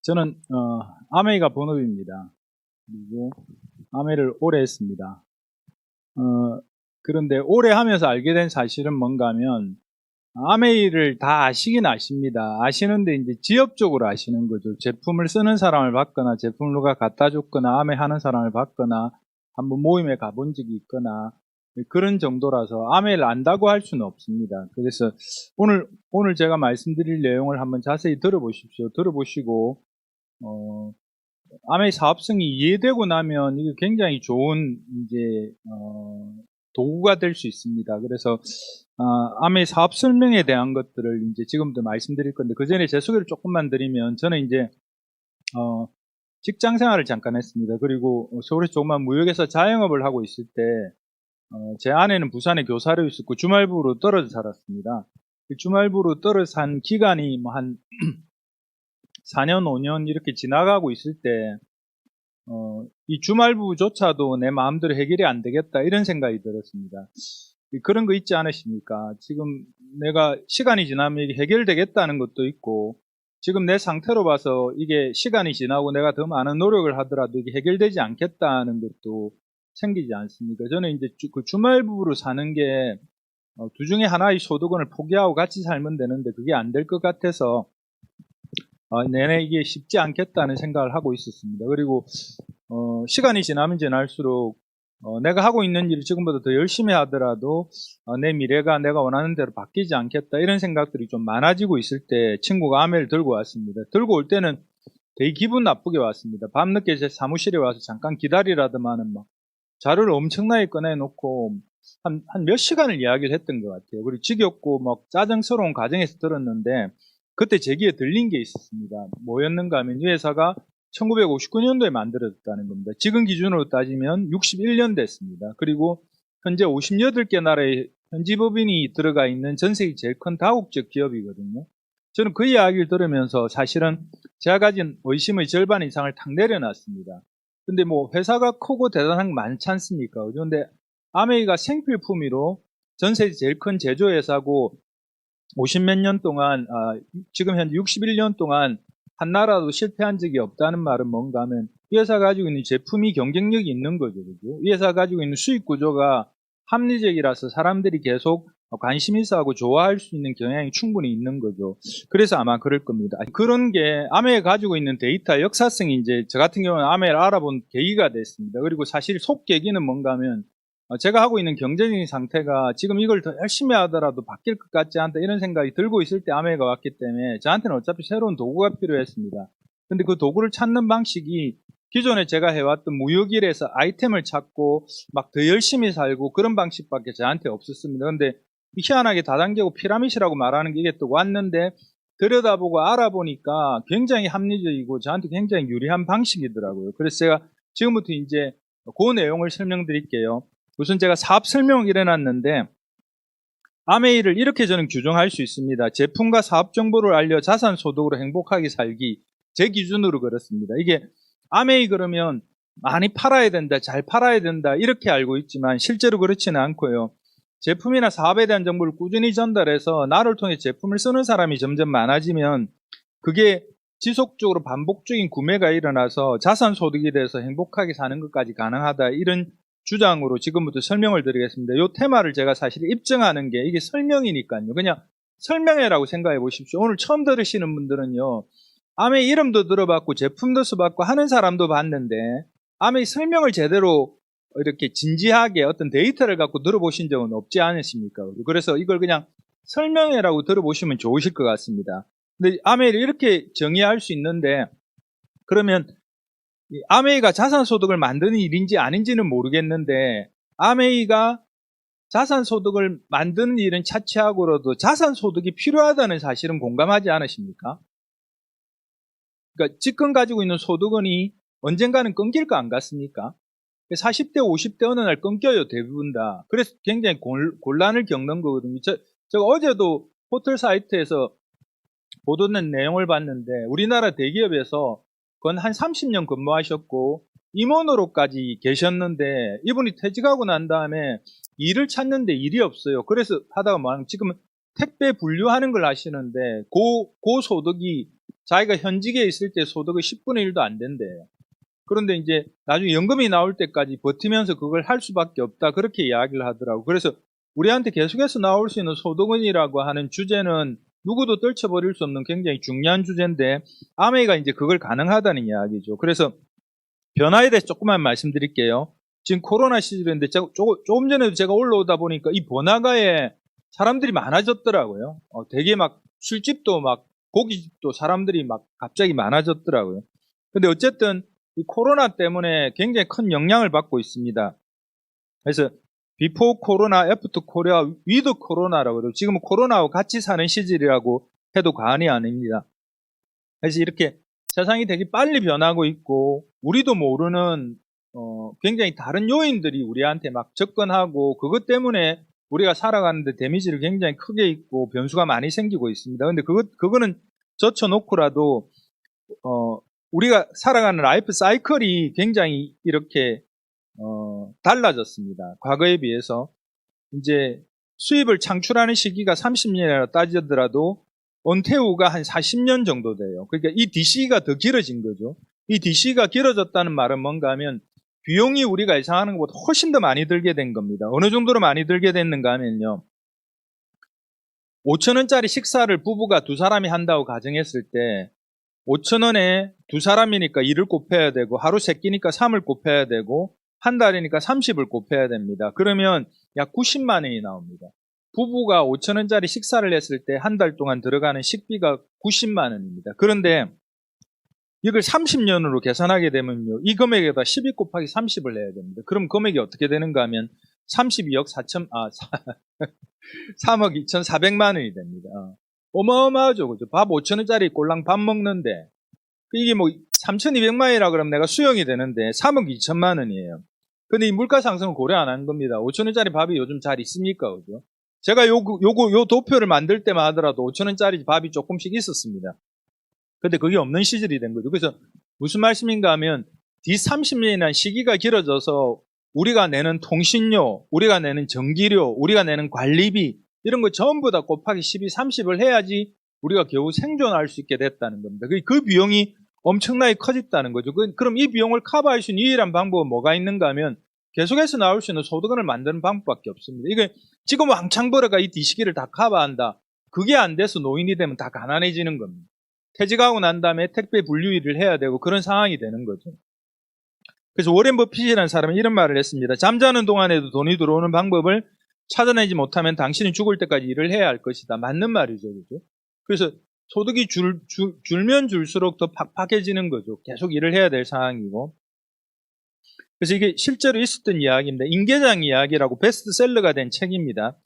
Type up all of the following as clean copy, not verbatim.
저는 아메이가 본업입니다. 그리고 아메이를 오래 했습니다. 그런데 오래 하면서 알게 된 사실은 뭔가 하면 아메이를 다 아시긴 아십니다. 아시는데 이제 지역적으로 아시는 거죠. 제품을 쓰는 사람을 봤거나 제품을 누가 갖다 줬거나 아메이 하는 사람을 봤거나 한번 모임에 가본 적이 있거나 그런 정도라서 아메이를 안다고 할 수는 없습니다. 그래서 오늘 제가 말씀드릴 내용을 한번 자세히 들어보십시오. 들어보시고 아메이 사업성이 이해되고 나면 이게 굉장히 좋은 이제 도구가 될 수 있습니다. 그래서 아메이 사업 설명에 대한 것들을 이제 지금부터 말씀드릴 건데 그 전에 제 소개를 조금만 드리면 저는 이제 직장 생활을 잠깐 했습니다. 그리고 서울에서 조그만 무역에서 자영업을 하고 있을 때 제 아내는 부산에 교사로 있었고 주말부로 떨어져 살았습니다. 주말부로 떨어져 산 기간이 뭐 한 4년, 5년 이렇게 지나가고 있을 때, 이 주말부조차도 내 마음대로 해결이 안 되겠다, 이런 생각이 들었습니다. 그런 거 있지 않으십니까? 지금 내가 시간이 지나면 이게 해결되겠다는 것도 있고, 지금 내 상태로 봐서 이게 시간이 지나고 내가 더 많은 노력을 하더라도 이게 해결되지 않겠다는 것도 생기지 않습니까? 저는 이제 그 주말부로 사는 게, 두 중에 하나의 소득원을 포기하고 같이 살면 되는데 그게 안 될 것 같아서 내내 이게 쉽지 않겠다는 생각을 하고 있었습니다. 그리고 시간이 지나면 지날수록 내가 하고 있는 일을 지금보다 더 열심히 하더라도 내 미래가 내가 원하는 대로 바뀌지 않겠다, 이런 생각들이 좀 많아지고 있을 때 친구가 아메이를 들고 왔습니다. 들고 올 때는 되게 기분 나쁘게 왔습니다. 밤늦게 제 사무실에 와서 잠깐 기다리라더만은 막 자료를 엄청나게 꺼내놓고 한 몇 시간을 이야기를 했던 것 같아요. 그리고 지겹고 막 짜증스러운 과정에서 들었는데 그때 제 귀에 들린 게 있었습니다. 뭐였는가 하면 이 회사가 1959년도에 만들어졌다는 겁니다. 지금 기준으로 따지면 61년 됐습니다. 그리고 현재 58개 나라의 현지법인이 들어가 있는 전 세계 제일 큰 다국적 기업이거든요. 저는 그 이야기를 들으면서 사실은 제가 가진 의심의 절반 이상을 탁 내려놨습니다. 근데 뭐 회사가 크고 대단한 거 많지 않습니까? 그런데 아메이가 생필품위로 전 세계 제일 큰 제조회사고 50몇 년 동안, 지금 현재 61년 동안 한 나라도 실패한 적이 없다는 말은 뭔가 하면 이 회사가 가지고 있는 제품이 경쟁력이 있는 거죠. 그죠? 이 회사가 가지고 있는 수익 구조가 합리적이라서 사람들이 계속 관심 있어 하고 좋아할 수 있는 경향이 충분히 있는 거죠. 그래서 아마 그럴 겁니다. 그런 게 아메가 가지고 있는 데이터 역사성이 이제 저 같은 경우는 아메를 알아본 계기가 됐습니다. 그리고 사실 속 계기는 뭔가 하면 제가 하고 있는 경제적인 상태가 지금 이걸 더 열심히 하더라도 바뀔 것 같지 않다, 이런 생각이 들고 있을 때 아메가 왔기 때문에 저한테는 어차피 새로운 도구가 필요했습니다. 근데 그 도구를 찾는 방식이 기존에 제가 해왔던 무역일에서 아이템을 찾고 막 더 열심히 살고 그런 방식밖에 저한테 없었습니다. 근데 희한하게 다단계고 피라밋이라고 말하는 게 이게 또 왔는데 들여다보고 알아보니까 굉장히 합리적이고 저한테 굉장히 유리한 방식이더라고요. 그래서 제가 지금부터 이제 그 내용을 설명드릴게요. 우선 제가 사업 설명을 해놨는데 아메이를 이렇게 저는 규정할 수 있습니다. 제품과 사업 정보를 알려 자산 소득으로 행복하게 살기. 제 기준으로 그렇습니다. 이게 아메이 그러면 많이 팔아야 된다, 잘 팔아야 된다, 이렇게 알고 있지만 실제로 그렇지는 않고요. 제품이나 사업에 대한 정보를 꾸준히 전달해서 나를 통해 제품을 쓰는 사람이 점점 많아지면 그게 지속적으로 반복적인 구매가 일어나서 자산 소득에 대해서 행복하게 사는 것까지 가능하다, 이런 주장으로 지금부터 설명을 드리겠습니다. 이 테마를 제가 사실 입증하는 게 이게 설명이니까요. 그냥 설명회라고 생각해 보십시오. 오늘 처음 들으시는 분들은요, 아메이 이름도 들어봤고 제품도 써봤고 하는 사람도 봤는데 아메이 설명을 제대로 이렇게 진지하게 어떤 데이터를 갖고 들어보신 적은 없지 않으십니까? 그래서 이걸 그냥 설명회라고 들어보시면 좋으실 것 같습니다. 근데 아메이를 이렇게 정의할 수 있는데, 그러면 아메이가 자산소득을 만드는 일인지 아닌지는 모르겠는데 아메이가 자산소득을 만드는 일은 차치하고라도 자산소득이 필요하다는 사실은 공감하지 않으십니까? 그러니까 지금 가지고 있는 소득원이 언젠가는 끊길 거 안 같습니까? 40대, 50대 어느 날 끊겨요, 대부분 다. 그래서 굉장히 곤란을 겪는 거거든요. 제가 어제도 포털 사이트에서 보도된 내용을 봤는데 우리나라 대기업에서 건 한 30년 근무하셨고 임원으로까지 계셨는데 이분이 퇴직하고 난 다음에 일을 찾는데 일이 없어요. 그래서 하다가 지금 택배 분류하는 걸 하시는데 고소득이 자기가 현직에 있을 때 소득의 10분의 1도 안 된대요. 그런데 이제 나중에 연금이 나올 때까지 버티면서 그걸 할 수밖에 없다. 그렇게 이야기를 하더라고. 그래서 우리한테 계속해서 나올 수 있는 소득원이라고 하는 주제는 누구도 떨쳐버릴 수 없는 굉장히 중요한 주제인데 아메이가 이제 그걸 가능하다는 이야기죠. 그래서 변화에 대해서 조금만 말씀드릴게요. 지금 코로나 시절인데 조금 전에도 제가 올라오다 보니까 이 번화가에 사람들이 많아졌더라고요. 되게 막 술집도 막 고깃집도 사람들이 막 갑자기 많아졌더라고요. 근데 어쨌든 이 코로나 때문에 굉장히 큰 영향을 받고 있습니다. 그래서 비포 코로나, 애프터 코리아, 위드 코로나라고 그러고 지금은 코로나와 같이 사는 시절이라고 해도 과언이 아닙니다. 그래서 이렇게 세상이 되게 빨리 변하고 있고 우리도 모르는 굉장히 다른 요인들이 우리한테 막 접근하고 그것 때문에 우리가 살아가는데 데미지를 굉장히 크게 입고 변수가 많이 생기고 있습니다. 근데 그거는 젖혀놓고라도 우리가 살아가는 라이프 사이클이 굉장히 이렇게 달라졌습니다. 과거에 비해서 이제 수입을 창출하는 시기가 30년이라 따지더라도 언태후가 한 40년 정도 돼요. 그러니까 이 DC가 더 길어진 거죠. 이 DC가 길어졌다는 말은 뭔가 하면 비용이 우리가 예상하는 것보다 훨씬 더 많이 들게 된 겁니다. 어느 정도로 많이 들게 됐는가 하면요. 5,000원짜리 식사를 부부가 두 사람이 한다고 가정했을 때 5,000원에 두 사람이니까 2를 곱해야 되고 하루 3끼니까 3을 곱해야 되고 한 달이니까 30을 곱해야 됩니다. 그러면 약 90만 원이 나옵니다. 부부가 5,000원짜리 식사를 했을 때 한 달 동안 들어가는 식비가 90만 원입니다. 그런데 이걸 30년으로 계산하게 되면요. 이 금액에다 12 곱하기 30을 내야 됩니다. 그럼 금액이 어떻게 되는가 하면 32억 3억 2,400만 원이 됩니다. 어마어마하죠. 그죠? 밥 5,000원짜리 꼴랑 밥 먹는데 이게 뭐 3,200만 원이라 그러면 내가 수용이 되는데 3억 2천만 원이에요. 근데 이 물가 상승을 고려 안 한 겁니다. 5,000원짜리 밥이 요즘 잘 있습니까? 그죠? 제가 요 도표를 만들 때만 하더라도 5,000원짜리 밥이 조금씩 있었습니다. 근데 그게 없는 시절이 된 거죠. 그래서 무슨 말씀인가 하면 뒤 30년이나 시기가 길어져서 우리가 내는 통신료, 우리가 내는 전기료, 우리가 내는 관리비 이런 거 전부 다 곱하기 12, 30을 해야지 우리가 겨우 생존할 수 있게 됐다는 겁니다. 그 비용이 엄청나게 커졌다는 거죠. 그럼 이 비용을 커버할 수 있는 유일한 방법은 뭐가 있는가 하면 계속해서 나올 수 있는 소득원을 만드는 방법밖에 없습니다. 이게 지금 왕창 벌어가 이 뒤시기를 다 커버한다. 그게 안 돼서 노인이 되면 다 가난해지는 겁니다. 퇴직하고 난 다음에 택배 분류일을 해야 되고 그런 상황이 되는 거죠. 그래서 워렌 버핏이라는 사람은 이런 말을 했습니다. 잠자는 동안에도 돈이 들어오는 방법을 찾아내지 못하면 당신은 죽을 때까지 일을 해야 할 것이다. 맞는 말이죠. 그죠? 그래서 소득이 줄면 줄수록 더 팍팍해지는 거죠. 계속 일을 해야 될 상황이고. 그래서 이게 실제로 있었던 이야기입니다. 임계장 이야기라고 베스트셀러가 된 책입니다.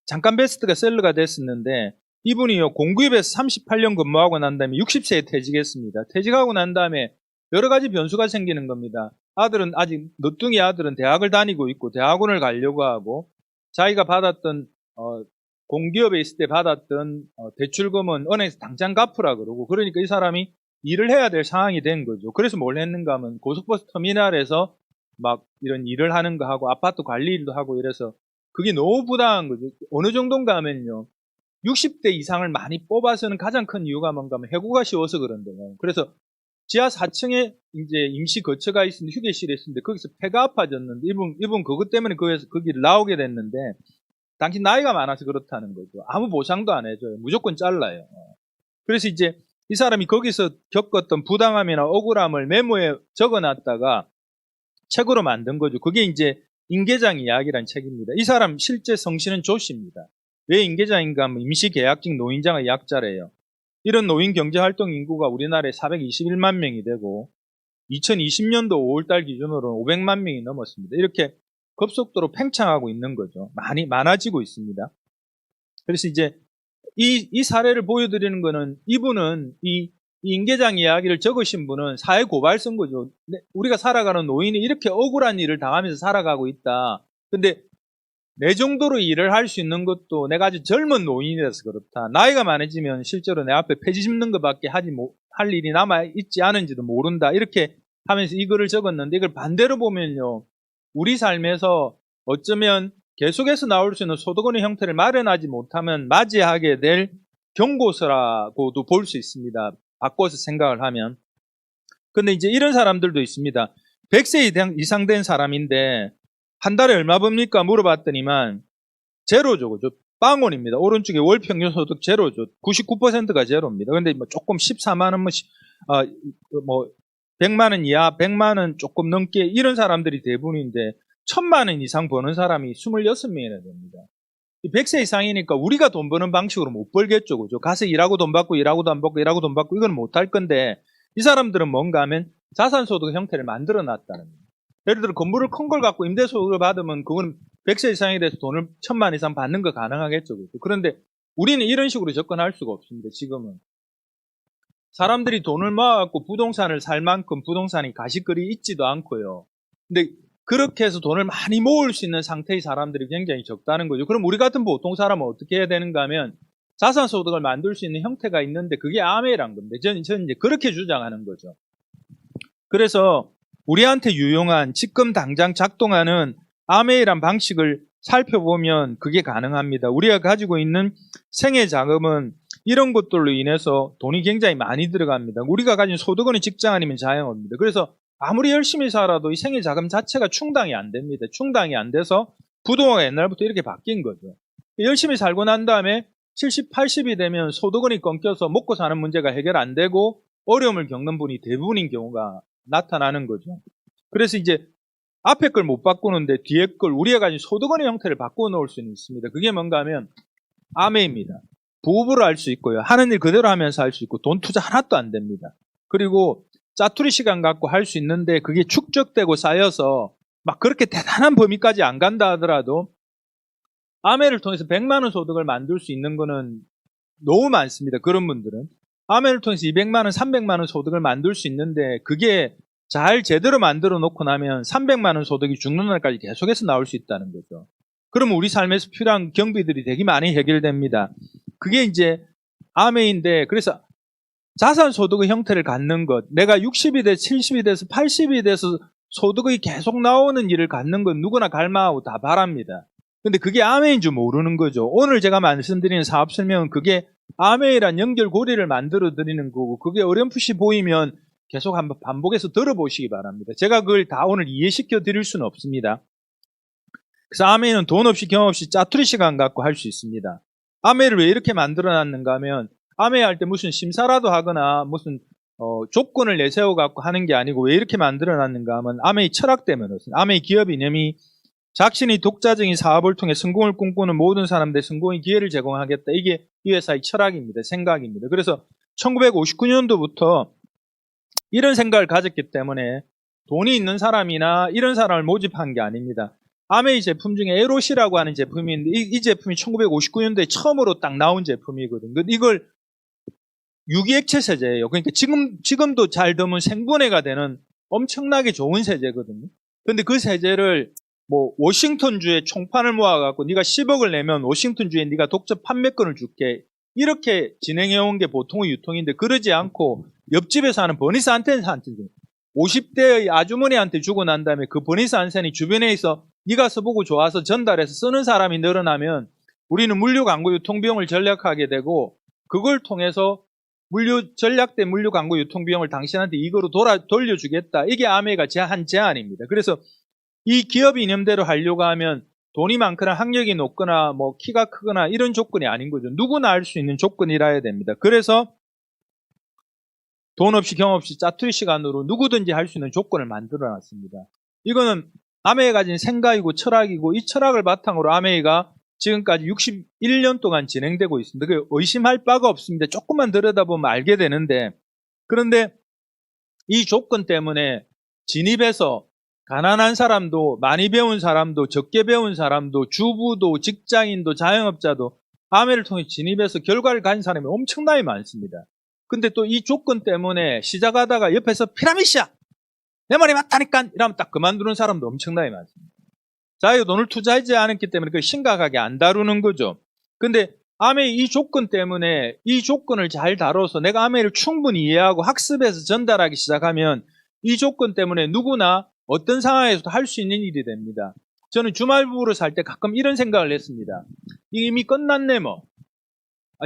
잠깐 베스트셀러가 됐었는데 이분이요 공구입에서 38년 근무하고 난 다음에 60세에 퇴직했습니다. 퇴직하고 난 다음에 여러 가지 변수가 생기는 겁니다. 아들은 아직 늦둥이 아들은 대학을 다니고 있고 대학원을 가려고 하고 자기가 받았던 공기업에 있을 때 받았던 대출금은 은행에서 당장 갚으라 그러고 그러니까 이 사람이 일을 해야 될 상황이 된 거죠. 그래서 뭘 했는가 하면 고속버스 터미널에서 막 이런 일을 하는 거 하고 아파트 관리 일도 하고 이래서 그게 너무 부당한 거죠. 어느 정도인가 하면요. 60대 이상을 많이 뽑아서는 가장 큰 이유가 뭔가 하면 해고가 쉬워서 그런데요. 그래서 지하 4층에 이제 임시 거처가 있었는데 휴게실에 있었는데 거기서 폐가 아파졌는데 이분 그것 때문에 거기를 나오게 됐는데 당신 나이가 많아서 그렇다는 거죠. 아무 보상도 안 해줘요. 무조건 잘라요. 그래서 이제 이 사람이 거기서 겪었던 부당함이나 억울함을 메모에 적어놨다가 책으로 만든 거죠. 그게 이제 임계장 이야기란 책입니다. 이 사람 실제 성씨는 조씨입니다. 왜 임계장인가 하면 임시계약직 노인장의 약자래요. 이런 노인 경제활동 인구가 우리나라에 421만 명이 되고 2020년도 5월달 기준으로는 500만 명이 넘었습니다. 이렇게 급속도로 팽창하고 있는 거죠. 많아지고 있습니다. 그래서 이제 이 사례를 보여드리는 거는 이분은 이 임계장 이야기를 적으신 분은 사회 고발선 거죠. 우리가 살아가는 노인이 이렇게 억울한 일을 당하면서 살아가고 있다. 근데 내 정도로 일을 할 수 있는 것도 내가 아주 젊은 노인이라서 그렇다. 나이가 많아지면 실제로 내 앞에 폐지 짚는 것밖에 할 일이 남아있지 않은지도 모른다. 이렇게 하면서 이 글을 적었는데 이걸 반대로 보면요. 우리 삶에서 어쩌면 계속해서 나올 수 있는 소득원의 형태를 마련하지 못하면 맞이하게 될 경고서라고도 볼 수 있습니다. 바꿔서 생각을 하면. 근데 이제 이런 사람들도 있습니다. 100세 이상 된 사람인데 한 달에 얼마 법니까 물어봤더니만 제로죠. 그죠? 빵원입니다. 오른쪽에 월 평균 소득 제로죠. 99%가 제로입니다. 근데 뭐 조금 14만 원, 뭐 100만 원 이하, 100만 원 조금 넘게 이런 사람들이 대부분인데 1000만 원 이상 버는 사람이 26명이나 됩니다. 100세 이상이니까 우리가 돈 버는 방식으로 못 벌겠죠. 그죠? 가서 일하고 돈 받고 일하고도 안 받고 일하고 돈 받고 이건 못 할 건데 이 사람들은 뭔가 하면 자산소득 형태를 만들어 놨다는 거예요. 예를 들어 건물을 큰 걸 갖고 임대소득을 받으면 그건 100세 이상이 돼서 돈을 1000만 이상 받는 거 가능하겠죠. 그죠? 그런데 우리는 이런 식으로 접근할 수가 없습니다. 지금은. 사람들이 돈을 모아갖고 부동산을 살 만큼 부동산이 가시거리 있지도 않고요. 근데 그렇게 해서 돈을 많이 모을 수 있는 상태의 사람들이 굉장히 적다는 거죠. 그럼 우리 같은 보통 사람은 어떻게 해야 되는가 하면 자산소득을 만들 수 있는 형태가 있는데 그게 아메이란 건데 저는 이제 그렇게 주장하는 거죠. 그래서 우리한테 유용한 지금 당장 작동하는 아메이란 방식을 살펴보면 그게 가능합니다. 우리가 가지고 있는 생애 자금은 이런 것들로 인해서 돈이 굉장히 많이 들어갑니다. 우리가 가진 소득은 직장 아니면 자영업입니다. 그래서 아무리 열심히 살아도 이 생애 자금 자체가 충당이 안 됩니다. 충당이 안 돼서 부동화가 옛날부터 이렇게 바뀐 거죠. 열심히 살고 난 다음에 70, 80이 되면 소득원이 끊겨서 먹고 사는 문제가 해결 안 되고 어려움을 겪는 분이 대부분인 경우가 나타나는 거죠. 그래서 이제 앞에 걸 못 바꾸는데 뒤에 걸 우리가 가진 소득원의 형태를 바꾸어 놓을 수는 있습니다. 그게 뭔가 하면 아메입니다. 부업으로 할 수 있고요. 하는 일 그대로 하면서 할 수 있고 돈 투자 하나도 안 됩니다. 그리고 짜투리 시간 갖고 할 수 있는데 그게 축적되고 쌓여서 막 그렇게 대단한 범위까지 안 간다 하더라도 아메를 통해서 100만 원 소득을 만들 수 있는 거는 너무 많습니다. 그런 분들은. 아메를 통해서 200만 원, 300만 원 소득을 만들 수 있는데 그게 잘 제대로 만들어 놓고 나면 300만 원 소득이 죽는 날까지 계속해서 나올 수 있다는 거죠. 그러면 우리 삶에서 필요한 경비들이 되게 많이 해결됩니다. 그게 이제 아메인데 그래서 자산소득의 형태를 갖는 것, 내가 60이 돼서 70이 돼서 80이 돼서 소득이 계속 나오는 일을 갖는 건 누구나 갈망하고 다 바랍니다. 근데 그게 아메인 줄 모르는 거죠. 오늘 제가 말씀드리는 사업 설명은 그게 아메이란 연결고리를 만들어 드리는 거고 그게 어렴풋이 보이면 계속 한번 반복해서 들어보시기 바랍니다. 제가 그걸 다 오늘 이해시켜 드릴 수는 없습니다. 그래서 아메이는 돈 없이 경험 없이 짜투리 시간 갖고 할 수 있습니다. 아메이를 왜 이렇게 만들어 놨는가 하면 아메이 할 때 무슨 심사라도 하거나 무슨 조건을 내세워 갖고 하는 게 아니고 왜 이렇게 만들어 놨는가 하면 아메이 철학 때문에 그렇습니다. 아메이 기업 이념이 자신이 독자적인 사업을 통해 성공을 꿈꾸는 모든 사람들의 성공의 기회를 제공하겠다. 이게 이 회사의 철학입니다. 생각입니다. 그래서 1959년도부터 이런 생각을 가졌기 때문에 돈이 있는 사람이나 이런 사람을 모집한 게 아닙니다. 아메이 제품 중에 에롯이라고 하는 제품이 있는데 이 제품이 1959년도에 처음으로 딱 나온 제품이거든요. 이걸 유기액체 세제예요. 그러니까 지금도 잘 드면 생분해가 되는 엄청나게 좋은 세제거든요. 근데 그 세제를 뭐 워싱턴주에 총판을 모아갖고 네가 10억을 내면 워싱턴주에 네가 독점 판매권을 줄게 이렇게 진행해온 게 보통의 유통인데 그러지 않고 옆집에서 하는 버니스 안텐 50대의 아주머니한테 주고 난 다음에 그 버니스 안텐이 주변에 있어 네가 써보고 좋아서 전달해서 쓰는 사람이 늘어나면 우리는 물류 광고 유통 비용을 절약하게 되고 그걸 통해서 전략된 물류 광고 유통 비용을 당신한테 이거로 돌려주겠다. 이게 아메이가 한 제안입니다. 그래서 이 기업 이념대로 하려고 하면 돈이 많거나 학력이 높거나 뭐 키가 크거나 이런 조건이 아닌 거죠. 누구나 할 수 있는 조건이라 해야 됩니다. 그래서 돈 없이 경험 없이 짜투리 시간으로 누구든지 할 수 있는 조건을 만들어 놨습니다. 이거는 아메이가 가진 생각이고 철학이고 이 철학을 바탕으로 아메이가 지금까지 61년 동안 진행되고 있습니다. 의심할 바가 없습니다. 조금만 들여다보면 알게 되는데 그런데 이 조건 때문에 진입해서 가난한 사람도 많이 배운 사람도 적게 배운 사람도 주부도 직장인도 자영업자도 아메이를 통해 진입해서 결과를 가진 사람이 엄청나게 많습니다. 근데 또 이 조건 때문에 시작하다가 옆에서 피라미드야! 내 말이 맞다니까! 이러면 딱 그만두는 사람도 엄청나게 많습니다. 자기가 돈을 투자하지 않았기 때문에 그걸 심각하게 안 다루는 거죠. 근데 아메이 이 조건 때문에 이 조건을 잘 다뤄서 내가 아메이를 충분히 이해하고 학습해서 전달하기 시작하면 이 조건 때문에 누구나 어떤 상황에서도 할 수 있는 일이 됩니다. 저는 주말 부부로 살 때 가끔 이런 생각을 했습니다. 이미 끝났네 뭐.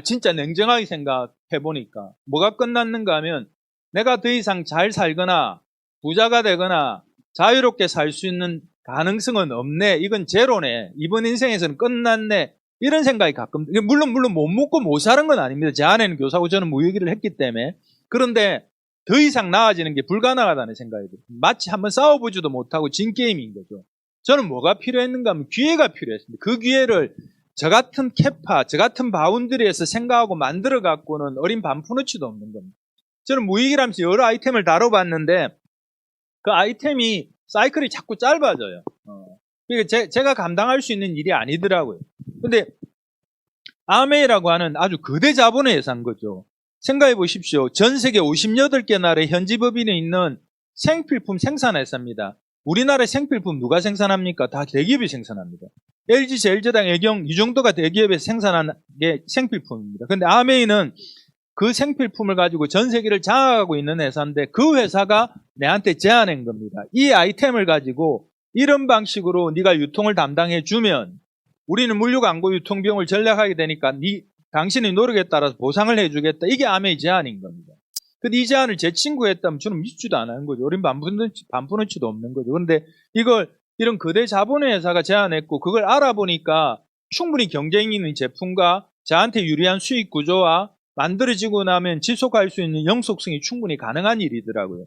진짜 냉정하게 생각해 보니까 뭐가 끝났는가 하면 내가 더 이상 잘 살거나 부자가 되거나 자유롭게 살 수 있는 가능성은 없네. 이건 제로네. 이번 인생에서는 끝났네. 이런 생각이 가끔, 물론 못 먹고 못 사는 건 아닙니다. 제 아내는 교사고 저는 무역일을 했기 때문에. 그런데 더 이상 나아지는 게 불가능하다는 생각이 들어요. 마치 한번 싸워보지도 못하고 진 게임인 거죠. 저는 뭐가 필요했는가 하면 기회가 필요했습니다. 그 기회를 저 같은 캐파, 저 같은 바운드리에서 생각하고 만들어 갖고는 어린 반푼어치도 없는 겁니다. 저는 무역이라면서 여러 아이템을 다뤄봤는데 그 아이템이 사이클이 자꾸 짧아져요. 그러니까 제가 감당할 수 있는 일이 아니더라고요. 근데 아메이라고 하는 아주 거대 자본의 회사인 거죠. 생각해 보십시오. 전 세계 58개 나라의 현지 법인에 있는 생필품 생산회사입니다. 우리나라의 생필품 누가 생산합니까? 다 대기업이 생산합니다. LG, 제일제당, 애경 이 정도가 대기업에서 생산한 게 생필품입니다. 근데 아메이는 그 생필품을 가지고 전 세계를 장악하고 있는 회사인데 그 회사가 내한테 제안한 겁니다. 이 아이템을 가지고 이런 방식으로 네가 유통을 담당해 주면 우리는 물류광고 유통비용을 절약하게 되니까 당신의 노력에 따라서 보상을 해주겠다. 이게 아메이 제안인 겁니다. 근데 이 제안을 제 친구가 했다면 저는 믿지도 않은 거죠. 우린 반푼어치도 없는 거죠. 그런데 이런 거대 자본의 회사가 제안했고 그걸 알아보니까 충분히 경쟁이 있는 제품과 저한테 유리한 수익 구조와 만들어지고 나면 지속할 수 있는 영속성이 충분히 가능한 일이더라고요.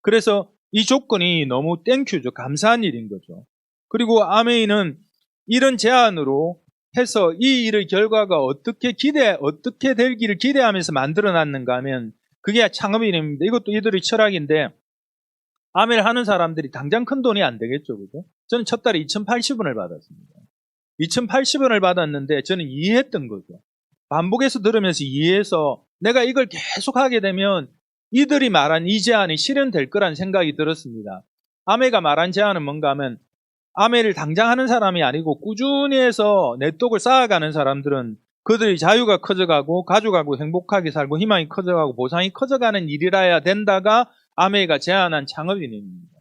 그래서 이 조건이 너무 땡큐죠. 감사한 일인 거죠. 그리고 아메이는 이런 제안으로 해서 이 일의 결과가 어떻게 되기를 기대하면서 만들어놨는가 하면 그게 창업인입니다. 이것도 이들의 철학인데 아메이를 하는 사람들이 당장 큰 돈이 안 되겠죠. 그죠? 저는 첫 달에 2,080원을 받았습니다. 2,080원을 받았는데 저는 이해했던 거죠. 반복해서 들으면서 이해해서 내가 이걸 계속 하게 되면 이들이 말한 이 제안이 실현될 거란 생각이 들었습니다. 아메이가 말한 제안은 뭔가 하면 아메이를 당장 하는 사람이 아니고 꾸준히 해서 네트워크를 쌓아가는 사람들은 그들의 자유가 커져가고 가족하고 행복하게 살고 희망이 커져가고 보상이 커져가는 일이라야 된다가 아메이가 제안한 창업인입니다.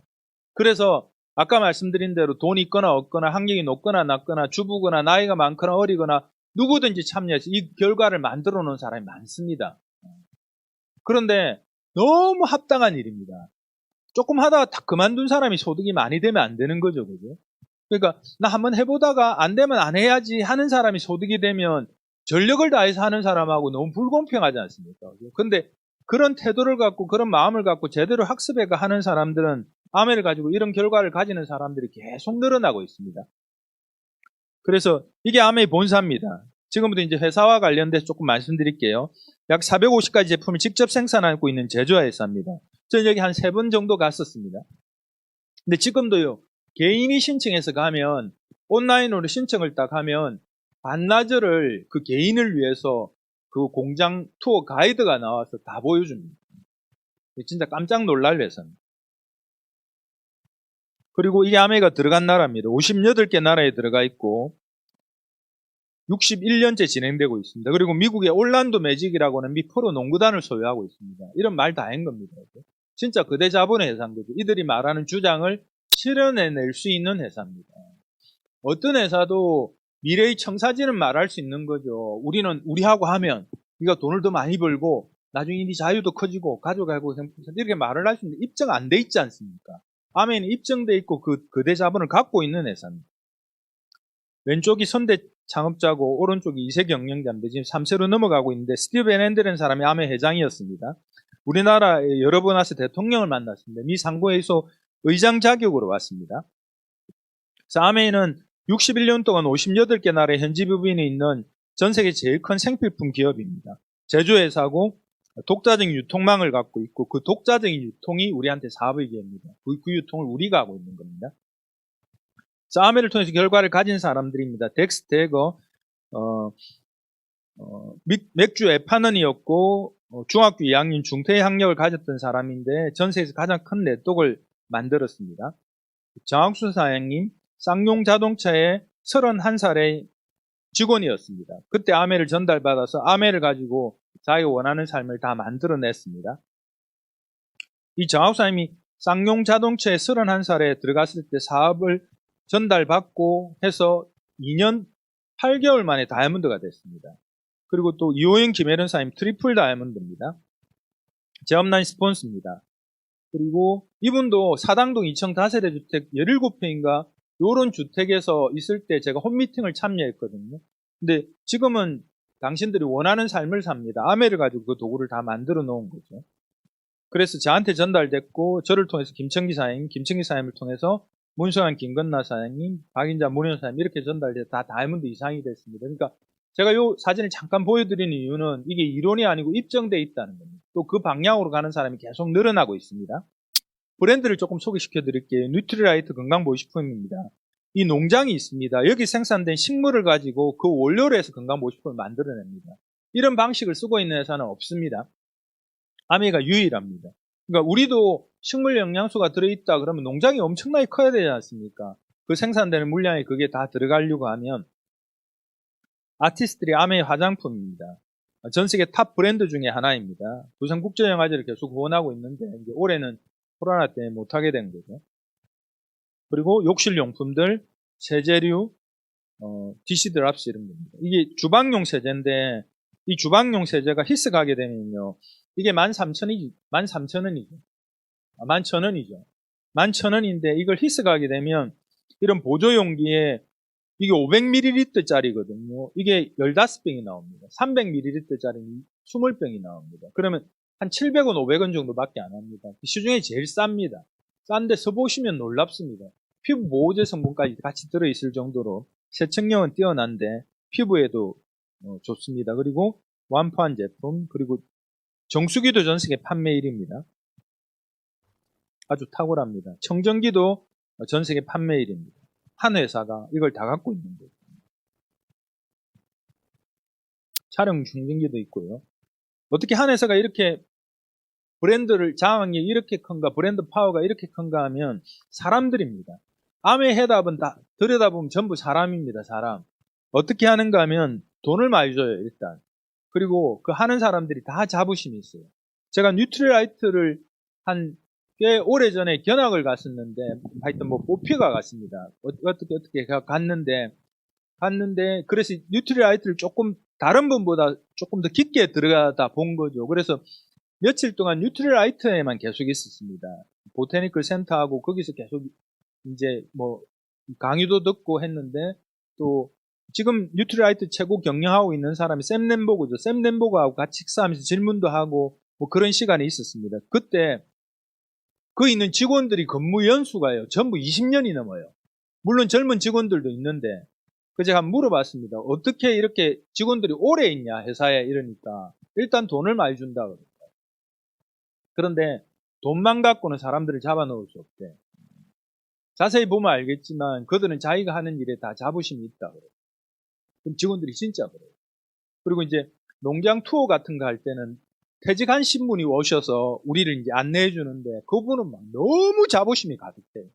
그래서 아까 말씀드린 대로 돈이 있거나 없거나 학력이 높거나 낮거나 주부거나 나이가 많거나 어리거나 누구든지 참여해서 이 결과를 만들어 놓은 사람이 많습니다. 그런데 너무 합당한 일입니다. 조금 하다가 다 그만둔 사람이 소득이 많이 되면 안 되는 거죠. 그죠? 그러니까 나 한번 해보다가 안 되면 안 해야지 하는 사람이 소득이 되면 전력을 다해서 하는 사람하고 너무 불공평하지 않습니까? 그런데 그런 태도를 갖고 그런 마음을 갖고 제대로 학습해가 하는 사람들은 아메를 가지고 이런 결과를 가지는 사람들이 계속 늘어나고 있습니다. 그래서 이게 아메의 본사입니다. 지금부터 이제 회사와 관련돼서 조금 말씀드릴게요. 약 450가지 제품을 직접 생산하고 있는 제조회사입니다. 저는 여기 한 3번 정도 갔었습니다. 근데 지금도요, 개인이 신청해서 가면, 온라인으로 신청을 딱 하면, 반나절을 그 개인을 위해서 그 공장 투어 가이드가 나와서 다 보여줍니다. 진짜 깜짝 놀랄 회사입니다. 그리고 이게 아메가 들어간 나라입니다. 58개 나라에 들어가 있고 61년째 진행되고 있습니다. 그리고 미국의 올란도 매직이라고 하는 미 프로 농구단을 소유하고 있습니다. 이런 말 다 한 겁니다. 진짜 거대 자본의 회사인 거죠. 이들이 말하는 주장을 실현해낼 수 있는 회사입니다. 어떤 회사도 미래의 청사진은 말할 수 있는 거죠. 우리하고 하면 네가 돈을 더 많이 벌고 나중에 네 자유도 커지고 가족하고 이렇게 말을 할 수 있는데 입증 안 돼 있지 않습니까? 아메는 입증돼 있고 그 거대 자본을 갖고 있는 회사입니다. 왼쪽이 선대 창업자고 오른쪽이 2세 경영자인데 지금 3세로 넘어가고 있는데 스티브 앤앤드라는 사람이 아메 회장이었습니다. 우리나라에 여러 번 와서 대통령을 만났습니다. 미 상고회의소 의장 자격으로 왔습니다. 그래서 아메는 61년 동안 58개 나라의 현지 법인이 있는 전 세계 제일 큰 생필품 기업입니다. 제조회사고 독자적인 유통망을 갖고 있고 그 독자적인 유통이 우리한테 사업의 기회입니다. 그 유통을 우리가 하고 있는 겁니다. 그래서 아메를 통해서 결과를 가진 사람들입니다. 덱스 대거 맥주 에파넌이었고 중학교 2학년 중퇴 학력을 가졌던 사람인데 전 세계에서 가장 큰 네트워크를 만들었습니다. 정학수 사장님 쌍용 자동차의 31살의 직원이었습니다. 그때 아메를 전달받아서 아메를 가지고 자기가 원하는 삶을 다 만들어냈습니다. 이 정학수 사장님이 쌍용 자동차의 31살에 들어갔을 때 사업을 전달받고 해서 2년 8개월 만에 다이아몬드가 됐습니다. 그리고 또 이호영 김혜련사님 트리플 다이아몬드입니다. 제업난 스폰서입니다. 그리고 이분도 사당동 2층 다세대 주택 17평인가 요런 주택에서 있을 때 제가 홈미팅을 참여했거든요. 근데 지금은 당신들이 원하는 삶을 삽니다. 아메를 가지고 그 도구를 다 만들어 놓은 거죠. 그래서 저한테 전달됐고 저를 통해서 김청기 사장님을 통해서 문성환 김건나 사장님, 박인자 문현 사장님 이렇게 전달돼서 다 다이아몬드 이상이 됐습니다. 그러니까 제가 이 사진을 잠깐 보여드리는 이유는 이게 이론이 아니고 입증돼 있다는 겁니다. 또 그 방향으로 가는 사람이 계속 늘어나고 있습니다. 브랜드를 조금 소개시켜 드릴게요. 뉴트리라이트 건강보식품입니다. 이 농장이 있습니다. 여기 생산된 식물을 가지고 그 원료로 해서 건강보식품을 만들어냅니다. 이런 방식을 쓰고 있는 회사는 없습니다. 아메가 유일합니다. 그러니까 우리도 식물 영양소가 들어있다 그러면 농장이 엄청나게 커야 되지 않습니까? 그 생산되는 물량에 그게 다 들어가려고 하면 아티스트리 아메 화장품입니다. 전 세계 탑 브랜드 중에 하나입니다. 부산 국제영화제를 계속 후원하고 있는데 이제 올해는 코로나 때문에 못하게 된 거죠. 그리고 욕실용품들, 세제류, DC 드랍스 이런 겁니다. 이게 주방용 세제인데 이 주방용 세제가 히스 가게 되면요. 이게 13,000원이죠. 11,000원이죠. 11,000원인데 이걸 히스 가게 되면 이런 보조용기에 이게 500ml짜리거든요. 이게 15병이 나옵니다. 300ml짜리 20병이 나옵니다. 그러면 한 700원, 500원 정도밖에 안 합니다. 시중에 제일 쌉니다. 싼데 써보시면 놀랍습니다. 피부 보호제 성분까지 같이 들어있을 정도로 세척력은 뛰어난데 피부에도 좋습니다. 그리고 완판 제품, 그리고 정수기도 전 세계 판매 1위입니다. 아주 탁월합니다. 청정기도 전 세계 판매 1위입니다. 한 회사가 이걸 다 갖고 있는 거죠. 촬영 충전기도 있고요. 어떻게 한 회사가 이렇게 브랜드를 장악이 이렇게 큰가, 브랜드 파워가 이렇게 큰가 하면 사람들입니다. 암의 해답은 다 들여다보면 전부 사람입니다. 사람. 어떻게 하는가 하면 돈을 많이 줘요. 일단. 그리고 그 하는 사람들이 다 자부심이 있어요. 제가 뉴트리라이트를 한 꽤 오래전에 견학을 갔었는데 하여튼 뭐 뽑혀가 갔습니다. 어떻게 갔는데 그래서 뉴트리라이트를 조금 다른 분보다 조금 더 깊게 들어가다 본 거죠. 그래서 며칠 동안 뉴트리라이트에만 계속 있었습니다. 보테니컬 센터하고 거기서 계속 이제 뭐 강의도 듣고 했는데 또 지금 뉴트리라이트 최고 경영하고 있는 사람이 샘 램보그죠. 샘 램보그하고 같이 식사하면서 질문도 하고 뭐 그런 시간이 있었습니다. 그때 그 있는 직원들이 근무 연수가요. 전부 20년이 넘어요. 물론 젊은 직원들도 있는데 그 제가 한번 물어봤습니다. 어떻게 이렇게 직원들이 오래 있냐 회사에 이러니까 일단 돈을 많이 준다 그러니까. 그런데 돈만 갖고는 사람들을 잡아놓을 수 없대. 자세히 보면 알겠지만 그들은 자기가 하는 일에 다 자부심이 있다 그래요. 그럼 직원들이 진짜 그래요. 그리고 이제 농장 투어 같은 거 할 때는 퇴직한 신분이 오셔서 우리를 이제 안내해 주는데 그분은 막 너무 자부심이 가득해요.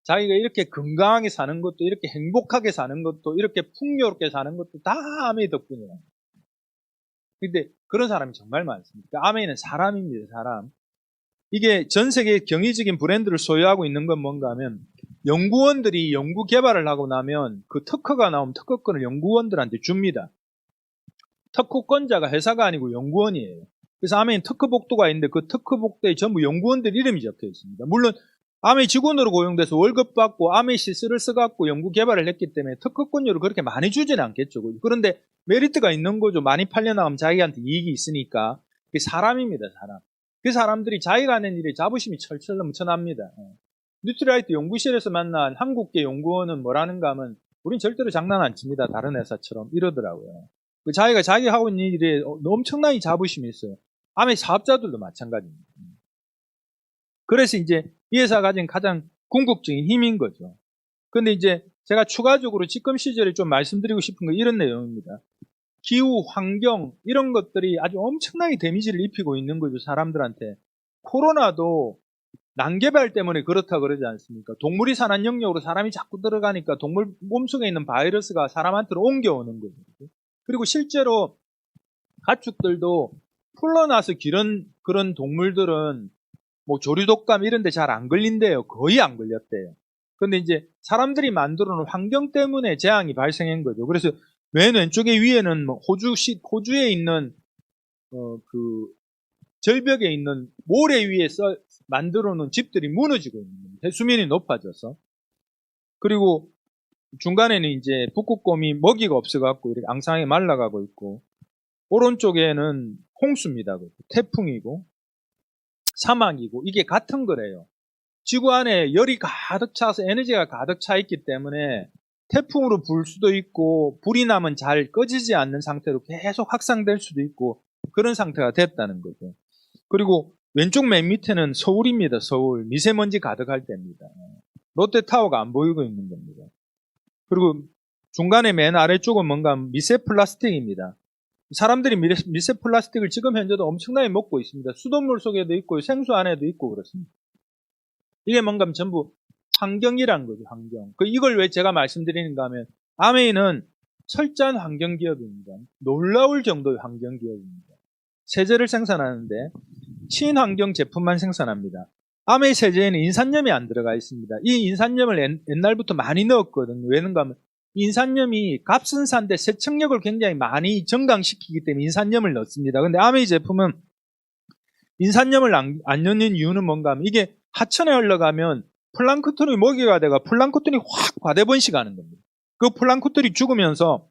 자기가 이렇게 건강하게 사는 것도 이렇게 행복하게 사는 것도 이렇게 풍요롭게 사는 것도 다 아메이 덕분이라는 거예요. 근데 그런 사람이 정말 많습니다. 아메이는 사람입니다. 사람. 이게 전 세계 경이적인 브랜드를 소유하고 있는 건 뭔가 하면 연구원들이 연구 개발을 하고 나면 그 특허가 나오면 특허권을 연구원들한테 줍니다. 특허권자가 회사가 아니고 연구원이에요. 그래서 아메이는 특허복도가 있는데 그 특허복도에 전부 연구원들 이름이 적혀 있습니다. 물론 아메이 직원으로 고용돼서 월급 받고 아메이 시스를 써갖고 연구 개발을 했기 때문에 특허권료를 그렇게 많이 주지는 않겠죠. 그런데 메리트가 있는 거죠. 많이 팔려나가면 자기한테 이익이 있으니까. 그게 사람입니다. 사람. 그 사람들이 자기가 하는 일에 자부심이 철철 넘쳐납니다. 뉴트리라이트 연구실에서 만난 한국계 연구원은 뭐라는가 하면 우린 절대로 장난 안 칩니다. 다른 회사처럼 이러더라고요. 자기가 자기 하고 있는 일에 엄청나게 자부심이 있어요. 아메이 사업자들도 마찬가지입니다. 그래서 이제 이 회사가 가진 가장 궁극적인 힘인 거죠. 근데 이제 제가 추가적으로 지금 시절에 좀 말씀드리고 싶은 건 이런 내용입니다. 기후, 환경 이런 것들이 아주 엄청나게 데미지를 입히고 있는 거죠. 사람들한테. 코로나도 난개발 때문에 그렇다 그러지 않습니까? 동물이 사는 영역으로 사람이 자꾸 들어가니까 동물 몸속에 있는 바이러스가 사람한테로 옮겨오는 거죠. 그리고 실제로 가축들도 풀러나서 기른 그런 동물들은 뭐 조류독감 이런 데 잘 안 걸린대요. 거의 안 걸렸대요. 근데 이제 사람들이 만들어 놓은 환경 때문에 재앙이 발생한 거죠. 그래서 맨 왼쪽에 위에는 뭐 호주에 있는 그 절벽에 있는 모래 위에 만들어 놓은 집들이 무너지고 있는 겁니다. 해수면이 높아져서. 그리고 중간에는 이제 북극곰이 먹이가 없어갖고 이렇게 앙상하게 말라가고 있고, 오른쪽에는 홍수입니다. 태풍이고 사막이고, 이게 같은 거래요. 지구 안에 열이 가득 차서 에너지가 가득 차 있기 때문에 태풍으로 불 수도 있고, 불이 나면 잘 꺼지지 않는 상태로 계속 확산될 수도 있고, 그런 상태가 됐다는 거죠. 그리고 왼쪽 맨 밑에는 서울입니다. 서울. 미세먼지 가득할 때입니다. 롯데타워가 안 보이고 있는 겁니다. 그리고 중간에 맨 아래쪽은 뭔가 미세 플라스틱입니다. 사람들이 미세 플라스틱을 지금 현재도 엄청나게 먹고 있습니다. 수돗물 속에도 있고 생수 안에도 있고 그렇습니다. 이게 뭔가 전부 환경이란 거죠. 환경. 이걸 왜 제가 말씀드리는가 하면, 아메이는 철저한 환경기업입니다. 놀라울 정도의 환경기업입니다. 세제를 생산하는데 친환경 제품만 생산합니다. 아메이 세제에는 인산염이 안 들어가 있습니다. 이 인산염을 옛날부터 많이 넣었거든요. 왜는가 하면 인산염이 값은 산데 세척력을 굉장히 많이 증강시키기 때문에 인산염을 넣습니다. 근데 아메이 제품은 인산염을 안 넣는 이유는 뭔가 하면, 이게 하천에 흘러가면 플랑크톤이 먹이가 돼가 플랑크톤이 확 과대 번식하는 겁니다. 그 플랑크톤이 죽으면서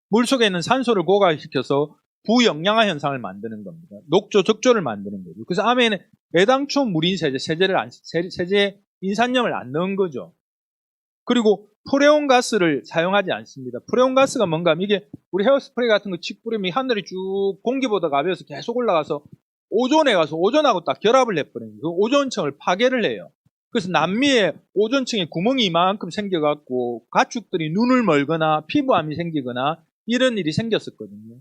물속에 있는 산소를 고갈시켜서 부영양화 현상을 만드는 겁니다. 녹조, 적조를 만드는 거죠. 그래서 아메이는 애당초 무린 세제 인산염을 안 넣은 거죠. 그리고 프레온 가스를 사용하지 않습니다. 프레온 가스가 뭔가 하면, 이게 우리 헤어스프레이 같은 거 칙 뿌리면 하늘이 쭉 공기보다 가벼워서 계속 올라가서 오존에 가서 오존하고 딱 결합을 해버려요. 그 오존층을 파괴를 해요. 그래서 남미에 오존층에 구멍이 이만큼 생겨갖고 가축들이 눈을 멀거나 피부암이 생기거나 이런 일이 생겼었거든요.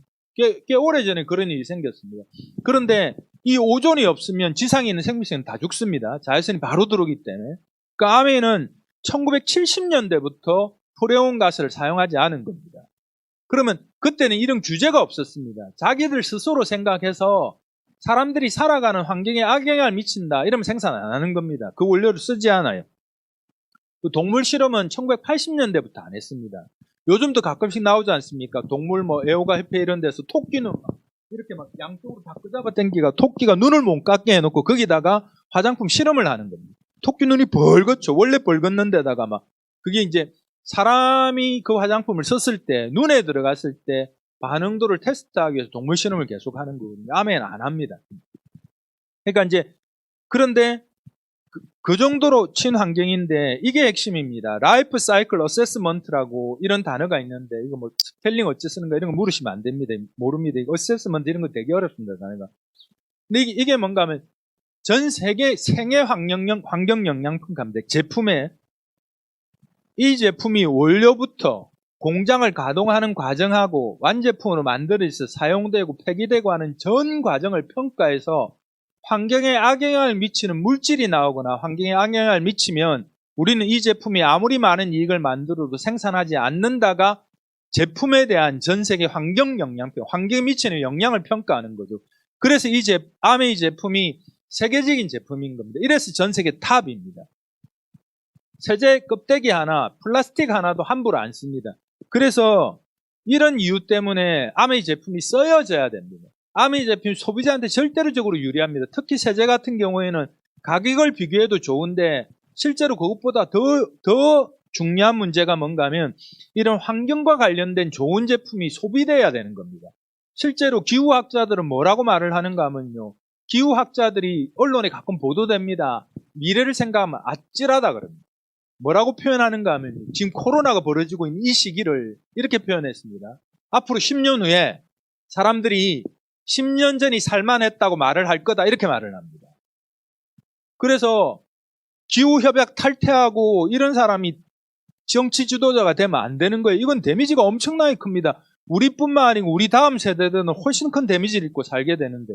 꽤 오래전에 그런 일이 생겼습니다. 그런데 이 오존이 없으면 지상에 있는 생물체는 다 죽습니다. 자외선이 바로 들어오기 때문에. 그러니까 아메이는 1970년대부터 프레온 가스를 사용하지 않은 겁니다. 그러면 그때는 이런 규제가 없었습니다. 자기들 스스로 생각해서 사람들이 살아가는 환경에 악영향을 미친다 이러면 생산 안 하는 겁니다. 그 원료를 쓰지 않아요. 동물 실험은 1980년대부터 안 했습니다. 요즘도 가끔씩 나오지 않습니까? 동물 애호가 협회 이런 데서 토끼는 이렇게 막 양쪽으로 다 끄잡아 당기가 토끼가 눈을 못 감게 해놓고 거기다가 화장품 실험을 하는 겁니다. 토끼 눈이 벌겋죠. 원래 벌겋는 데다가 그게 이제 사람이 그 화장품을 썼을 때, 눈에 들어갔을 때 반응도를 테스트하기 위해서 동물 실험을 계속 하는 거거든요. 아메는 안 합니다. 그러니까 이제, 그런데 그 정도로 친환경인데 이게 핵심입니다. 라이프 사이클 어세스먼트라고 이런 단어가 있는데, 이거 스펠링 어찌 쓰는가 이런 거 물으시면 안 됩니다. 모릅니다. 어세스먼트 이런 거 되게 어렵습니다. 단어가. 근데 이게 뭔가 하면, 전 세계 생애 환경 영양품 감독 제품에 이 제품이 원료부터 공장을 가동하는 과정하고 완제품으로 만들어져서 사용되고 폐기되고 하는 전 과정을 평가해서 환경에 악영향을 미치는 물질이 나오거나 환경에 악영향을 미치면 우리는 이 제품이 아무리 많은 이익을 만들어도 생산하지 않는다가 제품에 대한 전 세계 환경 영향표, 환경에 미치는 영향을 평가하는 거죠. 그래서 이 아메이 제품이 세계적인 제품인 겁니다. 이래서 전 세계 탑입니다. 세제 껍데기 하나, 플라스틱 하나도 함부로 안 씁니다. 그래서 이런 이유 때문에 아메이 제품이 쓰여져야 됩니다. 아메이 제품이 소비자한테 절대적으로 유리합니다. 특히 세제 같은 경우에는 가격을 비교해도 좋은데 실제로 그것보다 더 중요한 문제가 뭔가 하면 이런 환경과 관련된 좋은 제품이 소비돼야 되는 겁니다. 실제로 기후학자들은 뭐라고 말을 하는가 하면요. 기후학자들이 언론에 가끔 보도됩니다. 미래를 생각하면 아찔하다 그럽니다. 뭐라고 표현하는가 하면 지금 코로나가 벌어지고 있는 이 시기를 이렇게 표현했습니다. 앞으로 10년 후에 사람들이 10년 전이 살만했다고 말을 할 거다 이렇게 말을 합니다. 그래서 기후협약 탈퇴하고 이런 사람이 정치 지도자가 되면 안 되는 거예요. 이건 데미지가 엄청나게 큽니다. 우리뿐만 아니고 우리 다음 세대들은 훨씬 큰 데미지를 입고 살게 되는데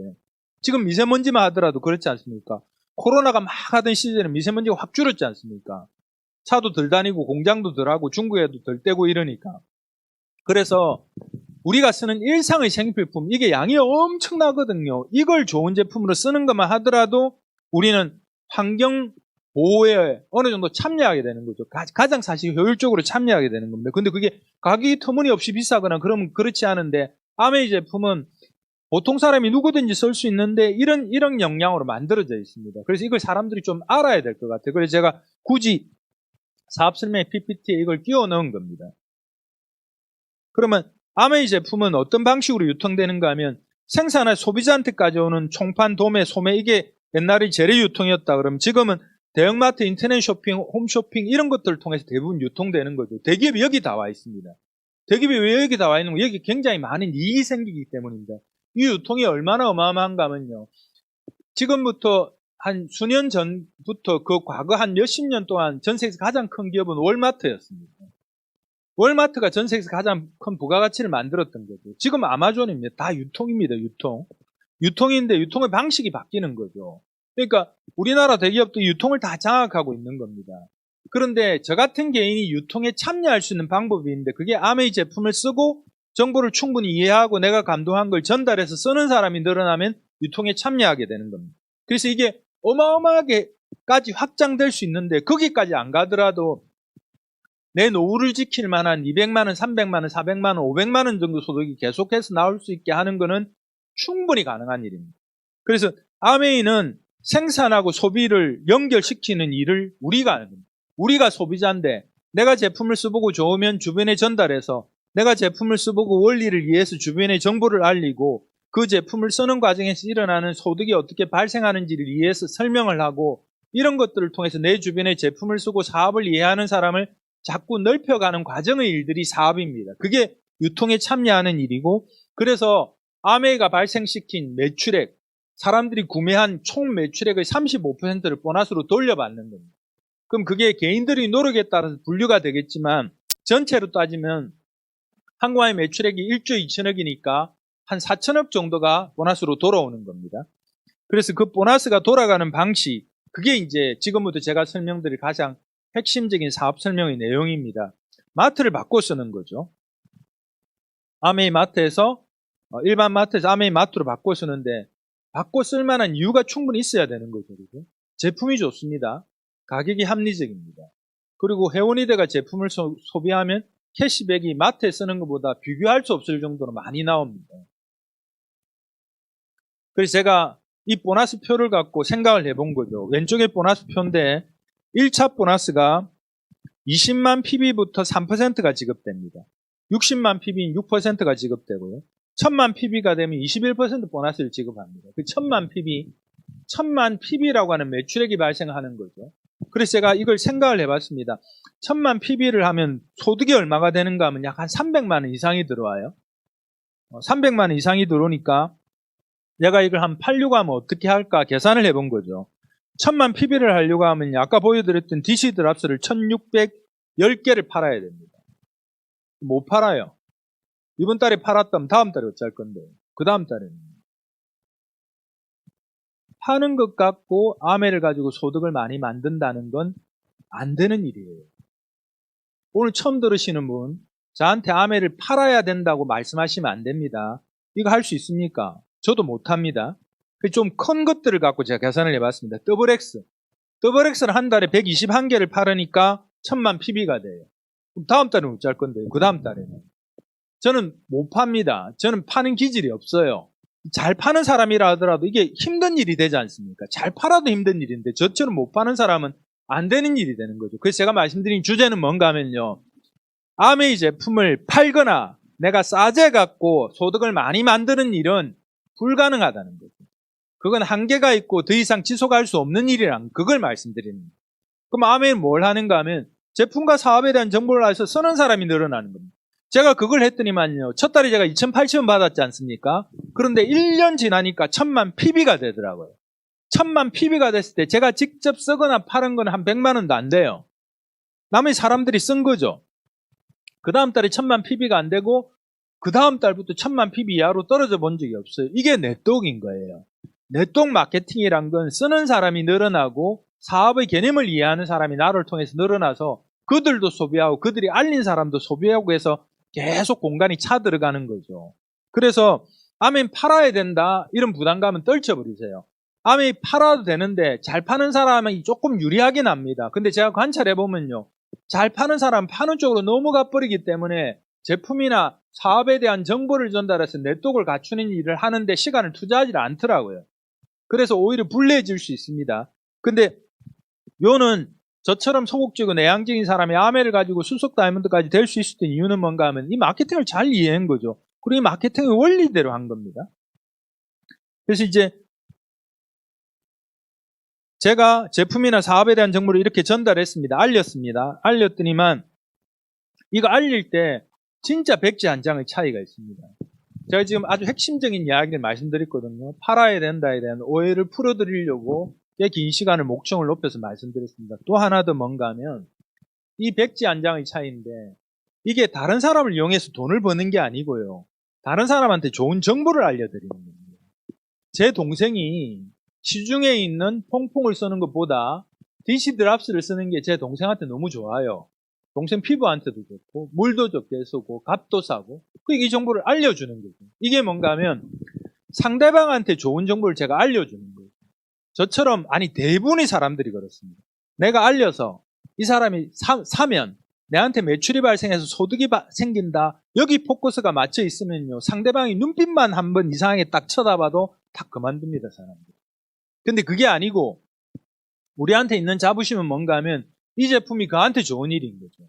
지금 미세먼지만 하더라도 그렇지 않습니까? 코로나가 막 하던 시절에 미세먼지가 확 줄었지 않습니까? 차도 덜 다니고 공장도 덜 하고 중국에도 덜 떼고 이러니까. 그래서 우리가 쓰는 일상의 생필품 이게 양이 엄청나거든요. 이걸 좋은 제품으로 쓰는 것만 하더라도 우리는 환경 보호에 어느 정도 참여하게 되는 거죠. 가장 사실 효율적으로 참여하게 되는 겁니다. 근데 그게 가격이 터무니없이 비싸거나 그러면 그렇지 않은데 아메이 제품은 보통 사람이 누구든지 쓸 수 있는데 이런 역량으로 만들어져 있습니다. 그래서 이걸 사람들이 좀 알아야 될 것 같아요. 그래서 제가 굳이 사업 설명 PPT에 이걸 끼워 넣은 겁니다. 그러면 아메이 제품은 어떤 방식으로 유통되는가 하면 생산한 소비자한테까지 오는 총판, 도매, 소매 이게 옛날에 재래 유통이었다 그러면 지금은 대형마트, 인터넷 쇼핑, 홈쇼핑 이런 것들을 통해서 대부분 유통되는 거죠. 대기업이 여기 다 와 있습니다. 대기업이 왜 여기 다 와 있는 거? 여기 굉장히 많은 이익이 생기기 때문입니다. 이 유통이 얼마나 어마어마한가 하면요. 지금부터 한 수년 전부터 그 과거 한 몇십 년 동안 전 세계에서 가장 큰 기업은 월마트였습니다. 월마트가 전 세계에서 가장 큰 부가가치를 만들었던 거죠. 지금 아마존입니다. 다 유통입니다. 유통인데 유통의 방식이 바뀌는 거죠. 그러니까 우리나라 대기업도 유통을 다 장악하고 있는 겁니다. 그런데 저 같은 개인이 유통에 참여할 수 있는 방법이 있는데 그게 아메이 제품을 쓰고 정보를 충분히 이해하고 내가 감동한 걸 전달해서 쓰는 사람이 늘어나면 유통에 참여하게 되는 겁니다. 그래서 이게 어마어마하게까지 확장될 수 있는데 거기까지 안 가더라도 내 노후를 지킬 만한 200만 원, 300만 원, 400만 원, 500만 원 정도 소득이 계속해서 나올 수 있게 하는 것은 충분히 가능한 일입니다. 그래서 아메이는 생산하고 소비를 연결시키는 일을 우리가 하는 겁니다. 우리가 소비자인데 내가 제품을 써보고 좋으면 주변에 전달해서 내가 제품을 써보고 원리를 이해해서 주변에 정보를 알리고 그 제품을 쓰는 과정에서 일어나는 소득이 어떻게 발생하는지를 이해해서 설명을 하고 이런 것들을 통해서 내 주변에 제품을 쓰고 사업을 이해하는 사람을 자꾸 넓혀가는 과정의 일들이 사업입니다. 그게 유통에 참여하는 일이고 그래서 아메이가 발생시킨 매출액, 사람들이 구매한 총 매출액의 35%를 보너스로 돌려받는 겁니다. 그럼 그게 개인들의 노력에 따라서 분류가 되겠지만 전체로 따지면 한국의 매출액이 1조 2천억이니까 한 4천억 정도가 보너스로 돌아오는 겁니다. 그래서 그 보너스가 돌아가는 방식, 그게 이제 지금부터 제가 설명드릴 가장 핵심적인 사업 설명의 내용입니다. 마트를 바꿔 쓰는 거죠. 아메이 마트에서 일반 마트에서 아메이 마트로 바꿔 쓰는데 바꿔 쓸 만한 이유가 충분히 있어야 되는 거죠. 그죠? 제품이 좋습니다. 가격이 합리적입니다. 그리고 회원이대가 제품을 소비하면 캐시백이 마트에 쓰는 것보다 비교할 수 없을 정도로 많이 나옵니다. 그래서 제가 이 보너스 표를 갖고 생각을 해본 거죠. 왼쪽에 보너스 표인데 1차 보너스가 20만 PB부터 3%가 지급됩니다. 60만 PB는 6%가 지급되고요. 1000만 PB가 되면 21% 보너스를 지급합니다. 그 1000만 PB라고 하는 매출액이 발생하는 거죠. 그래서 제가 이걸 생각을 해봤습니다. 1000만 PB를 하면 소득이 얼마가 되는가 하면 약 한 300만 원 이상이 들어와요. 300만 원 이상이 들어오니까 내가 이걸 한 팔려고 하면 어떻게 할까 계산을 해본 거죠. 1000만 PB를 하려고 하면 아까 보여드렸던 DC 드랍스를 1610개를 팔아야 됩니다. 못 팔아요. 이번 달에 팔았다면 다음 달에 어찌할 건데 그 다음 달에는 파는 것 갖고 아메를 가지고 소득을 많이 만든다는 건 안 되는 일이에요. 오늘 처음 들으시는 분 저한테 아메를 팔아야 된다고 말씀하시면 안 됩니다. 이거 할 수 있습니까? 저도 못합니다. 좀 큰 것들을 갖고 제가 계산을 해봤습니다. 더블X는 한 달에 121개를 팔으니까 1000만 PB가 돼요. 그럼 다음 달에는 어찌할 건데요? 그 다음 달에는. 저는 못 팝니다. 저는 파는 기질이 없어요. 잘 파는 사람이라 하더라도 이게 힘든 일이 되지 않습니까? 잘 팔아도 힘든 일인데 저처럼 못 파는 사람은 안 되는 일이 되는 거죠. 그래서 제가 말씀드린 주제는 뭔가 하면요. 아메이 제품을 팔거나 내가 싸제 갖고 소득을 많이 만드는 일은 불가능하다는 거죠. 그건 한계가 있고 더 이상 지속할 수 없는 일이란 그걸 말씀드립니다. 그럼 아메이는 뭘 하는가 하면 제품과 사업에 대한 정보를 알아서 쓰는 사람이 늘어나는 겁니다. 제가 그걸 했더니만요. 첫 달에 제가 2,800원 받았지 않습니까? 그런데 1년 지나니까 1000만 PB가 되더라고요. 1000만 PB가 됐을 때 제가 직접 쓰거나 파는 건 한 100만 원도 안 돼요. 남의 사람들이 쓴 거죠. 그 다음 달에 1000만 PB가 안 되고 그 다음 달부터 1000만 PB 이하로 떨어져 본 적이 없어요. 이게 네트워크인 거예요. 네트워크 마케팅이란 건 쓰는 사람이 늘어나고 사업의 개념을 이해하는 사람이 나를 통해서 늘어나서 그들도 소비하고 그들이 알린 사람도 소비하고 해서 계속 공간이 차 들어가는 거죠. 그래서 아멘 팔아야 된다 이런 부담감은 떨쳐버리세요. 아메이 팔아도 되는데 잘 파는 사람이 조금 유리하긴 합니다. 근데 제가 관찰해보면요. 잘 파는 사람 파는 쪽으로 넘어가 버리기 때문에 제품이나 사업에 대한 정보를 전달해서 네트워크를 갖추는 일을 하는데 시간을 투자하지 않더라고요. 그래서 오히려 불리해질 수 있습니다. 근데 요는 저처럼 소극적이고 내향적인 사람이 아메를 가지고 수석 다이아몬드까지 될 수 있었던 이유는 뭔가 하면 이 마케팅을 잘 이해한 거죠. 그리고 이 마케팅의 원리대로 한 겁니다. 그래서 이제 제가 제품이나 사업에 대한 정보를 이렇게 전달했습니다. 알렸습니다. 알렸더니만 이거 알릴 때 진짜 백지한장의 차이가 있습니다. 제가 지금 아주 핵심적인 이야기를 말씀드렸거든요. 팔아야 된다에 대한 오해를 풀어드리려고 꽤 긴 시간을 목청을 높여서 말씀드렸습니다. 또 하나 더 뭔가 하면 이 백지한장의 차이인데 이게 다른 사람을 이용해서 돈을 버는 게 아니고요. 다른 사람한테 좋은 정보를 알려드리는 겁니다. 제 동생이 시중에 있는 퐁퐁을 쓰는 것보다 DC 드랍스를 쓰는 게 제 동생한테 너무 좋아요. 동생 피부한테도 좋고 물도 적게 쓰고 값도 싸고 이 정보를 알려주는 거죠. 이게 뭔가 하면 상대방한테 좋은 정보를 제가 알려주는 거예요. 저처럼 아니 대부분의 사람들이 그렇습니다. 내가 알려서 이 사람이 사면 내한테 매출이 발생해서 소득이 생긴다. 여기 포커스가 맞춰 있으면요. 상대방이 눈빛만 한 번 이상하게 딱 쳐다봐도 다 그만둡니다. 사람들. 근데 그게 아니고 우리한테 있는 자부심은 뭔가 하면 이 제품이 그한테 좋은 일인 거죠.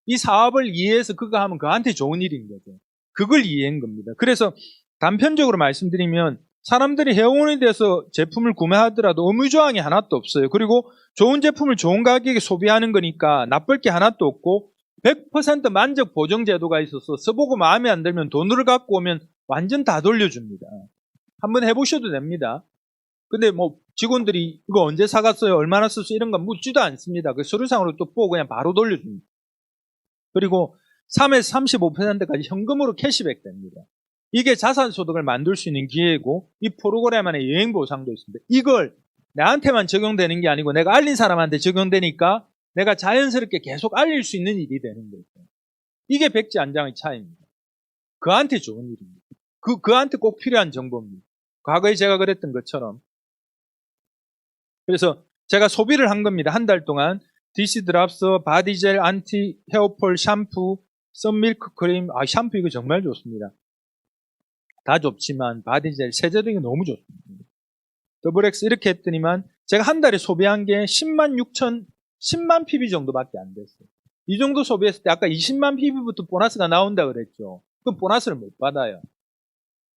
이 사업을 이해해서 그거 하면 그한테 좋은 일인 거죠. 그걸 이해한 겁니다. 그래서 단편적으로 말씀드리면 사람들이 회원이 돼서 제품을 구매하더라도 의무조항이 하나도 없어요. 그리고 좋은 제품을 좋은 가격에 소비하는 거니까 나쁠 게 하나도 없고 100% 만족 보정 제도가 있어서 써보고 마음에 안 들면 돈을 갖고 오면 완전 다 돌려줍니다. 한번 해보셔도 됩니다. 근데 뭐 직원들이 이거 언제 사갔어요? 얼마나 썼어요? 이런 거 묻지도 않습니다. 그 서류상으로 또 보고 그냥 바로 돌려줍니다. 그리고 3에서 35%까지 현금으로 캐시백 됩니다. 이게 자산소득을 만들 수 있는 기회고 이 프로그램 안에 여행보상도 있습니다. 이걸 나한테만 적용되는 게 아니고 내가 알린 사람한테 적용되니까 내가 자연스럽게 계속 알릴 수 있는 일이 되는 거죠. 이게 백지안장의 차이입니다. 그한테 좋은 일입니다. 그한테 꼭 필요한 정보입니다. 과거에 제가 그랬던 것처럼. 그래서 제가 소비를 한 겁니다. 한 달 동안 DC 드랍스, 바디젤, 안티 헤어폴, 샴푸, 썬밀크 크림. 샴푸 이거 정말 좋습니다. 다 좋지만 바디젤, 세제등이 너무 좋습니다. 더블엑스 이렇게 했더니만 제가 한 달에 소비한 게 10만 PB 정도밖에 안 됐어요. 이 정도 소비했을 때 아까 20만 PB부터 보너스가 나온다 그랬죠. 그럼 보너스를 못 받아요.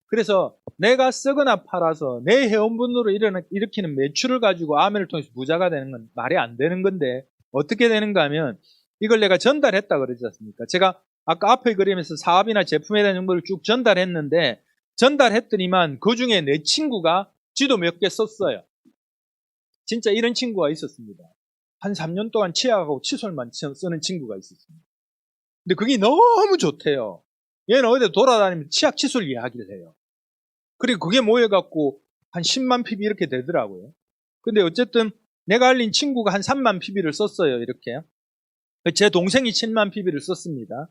그래서 내가 쓰거나 팔아서 내 회원분으로 일으키는 매출을 가지고 아메를 통해서 부자가 되는 건 말이 안 되는 건데 어떻게 되는가 하면 이걸 내가 전달했다 그러지 않습니까? 제가 아까 앞에 그림에서 사업이나 제품에 대한 정보를 쭉 전달했는데 전달했더니만 그 중에 내 친구가 지도 몇 개 썼어요. 진짜 이런 친구가 있었습니다. 한 3년 동안 치약하고 칫솔만 쓰는 친구가 있었습니다. 근데 그게 너무 좋대요. 얘는 어디 돌아다니면 치약 칫솔 이야기를 해요. 그리고 그게 모여갖고 한 10만 PB 이렇게 되더라고요. 근데 어쨌든 내가 알린 친구가 한 3만 PB를 썼어요. 이렇게. 제 동생이 7만 PB를 썼습니다.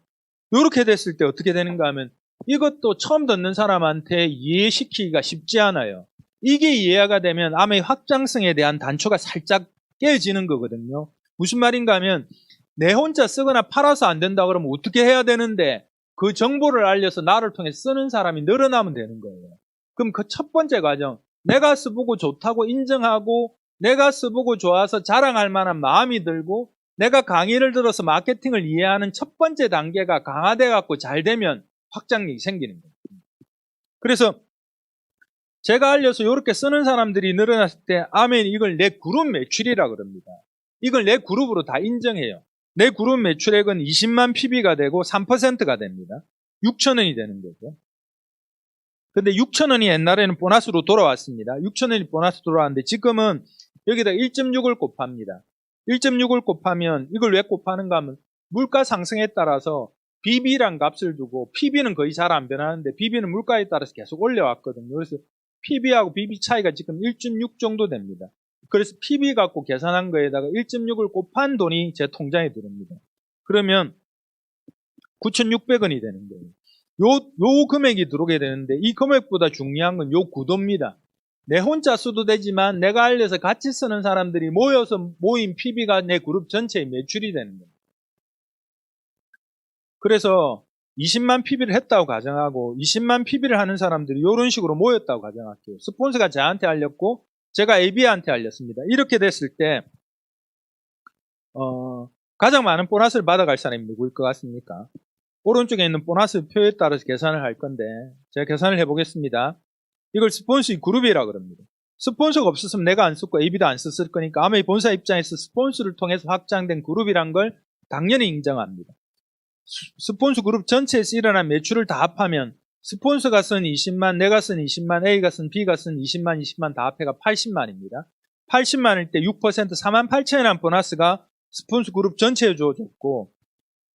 이렇게 됐을 때 어떻게 되는가 하면 이것도 처음 듣는 사람한테 이해시키기가 쉽지 않아요. 이게 이해가 되면 암의 확장성에 대한 단초가 살짝 깨지는 거거든요. 무슨 말인가 하면 내 혼자 쓰거나 팔아서 안 된다 그러면 어떻게 해야 되는데 그 정보를 알려서 나를 통해 쓰는 사람이 늘어나면 되는 거예요. 그럼 그 첫 번째 과정, 내가 써보고 좋다고 인정하고 내가 써보고 좋아서 자랑할 만한 마음이 들고 내가 강의를 들어서 마케팅을 이해하는 첫 번째 단계가 강화돼 갖고 잘 되면 확장력이 생기는 거예요. 그래서 제가 알려서 이렇게 쓰는 사람들이 늘어났을 때 아멘 이걸 내 그룹 매출이라 그럽니다. 이걸 내 그룹으로 다 인정해요. 내 그룹 매출액은 20만 PB가 되고 3%가 됩니다. 6,000원이 되는 거죠. 근데 6,000원이 옛날에는 보너스로 돌아왔습니다. 6,000원이 보너스 돌아왔는데 지금은 여기다 1.6을 곱합니다. 1.6을 곱하면 이걸 왜 곱하는가 하면 물가 상승에 따라서 BB란 값을 두고 PB는 거의 잘 안 변하는데 BB는 물가에 따라서 계속 올려왔거든요. 그래서 PB하고 BB 차이가 지금 1.6 정도 됩니다. 그래서 PB 갖고 계산한 거에다가 1.6을 곱한 돈이 제 통장에 들어옵니다. 그러면 9,600원이 되는 거예요. 요 금액이 들어오게 되는데 이 금액보다 중요한 건 요 구도입니다. 내 혼자 써도 되지만 내가 알려서 같이 쓰는 사람들이 모여서 모인 PB가 내 그룹 전체의 매출이 되는 겁니다. 그래서 20만 PB를 했다고 가정하고 20만 PB를 하는 사람들이 이런 식으로 모였다고 가정할게요. 스폰서가 저한테 알렸고 제가 AB한테 알렸습니다. 이렇게 됐을 때 가장 많은 보너스를 받아갈 사람이 누구일 것 같습니까? 오른쪽에 있는 보너스 표에 따라서 계산을 할 건데 제가 계산을 해보겠습니다. 이걸 스폰서의 그룹이라고 그럽니다. 스폰서가 없었으면 내가 안 썼고 AB도 안 썼을 거니까 아마 이 본사 입장에서 스폰서를 통해서 확장된 그룹이란 걸 당연히 인정합니다. 스폰서 그룹 전체에서 일어난 매출을 다 합하면 스폰서가 쓴 20만, 내가 쓴 20만, A가 쓴 B가 쓴 20만, 20만 다 합해가 80만입니다. 80만일 때 6% 4만 8천이라는 보너스가 스폰서 그룹 전체에 주어졌고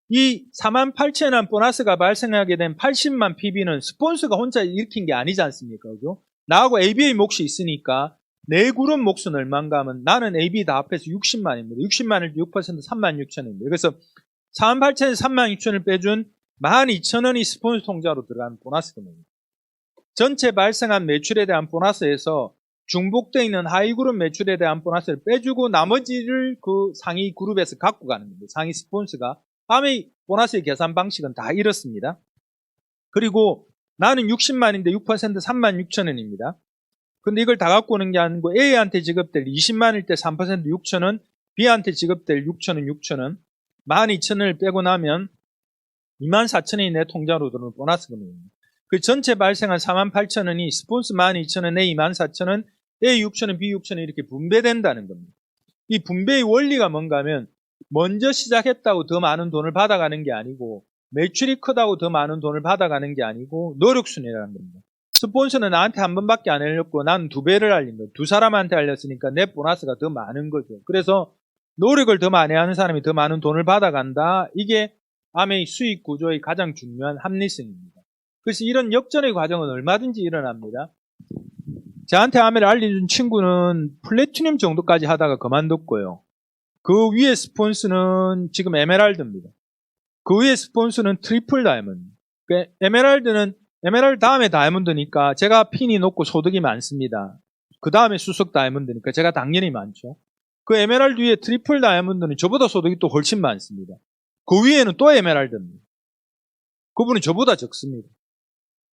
이 4만 8천이라는 보너스가 발생하게 된 80만 PB는 스폰서가 혼자 일으킨 게 아니지 않습니까? 그죠? 나하고 AB의 몫이 있으니까 내 그룹 몫은 얼마인가 하면 나는 AB 다 합해서 60만입니다. 60만일 때 6% 3만 6천입니다. 그래서 4만 8천에서 3만 6천을 빼준 12,000원이 스폰서 통장으로 들어가는 보너스 금액입니다. 전체 발생한 매출에 대한 보너스에서 중복되어 있는 하위 그룹 매출에 대한 보너스를 빼주고 나머지를 그 상위 그룹에서 갖고 가는 겁니다. 상위 스폰서가. 다음에 보너스의 계산 방식은 다 이렇습니다. 그리고 나는 60만인데 6% 3만 6천원입니다. 근데 이걸 다 갖고 오는 게 아니고 A한테 지급될 20만일 때 3% 6천원, B한테 지급될 6천원 6천원, 12,000원을 빼고 나면 24,000원이 내 통장으로 들어오는 보너스 금액입니다. 그 전체 발생한 48,000원이 스폰서 12,000원, A 14,000원, A 6,000원, B 6,000원 이렇게 분배된다는 겁니다. 이 분배의 원리가 뭔가 하면 먼저 시작했다고 더 많은 돈을 받아가는 게 아니고 매출이 크다고 더 많은 돈을 받아가는 게 아니고 노력순이라는 겁니다. 스폰서는 나한테 한 번밖에 안 알렸고 나는 2배를 알린 거예요. 두 사람한테 알렸으니까 내 보너스가 더 많은 거죠. 그래서 노력을 더 많이 하는 사람이 더 많은 돈을 받아간다. 이게 암의 수익 구조의 가장 중요한 합리성입니다. 그래서 이런 역전의 과정은 얼마든지 일어납니다. 저한테 암을 알려준 친구는 플래티늄 정도까지 하다가 그만뒀고요. 그 위에 스폰서는 지금 에메랄드입니다. 그 위에 스폰서는 트리플 다이아몬드. 그러니까 에메랄드 다음에 다이아몬드니까 제가 핀이 높고 소득이 많습니다. 그 다음에 수석 다이아몬드니까 제가 당연히 많죠. 그 에메랄드 위에 트리플 다이아몬드는 저보다 소득이 또 훨씬 많습니다. 그 위에는 또 에메랄드입니다. 그분은 저보다 적습니다.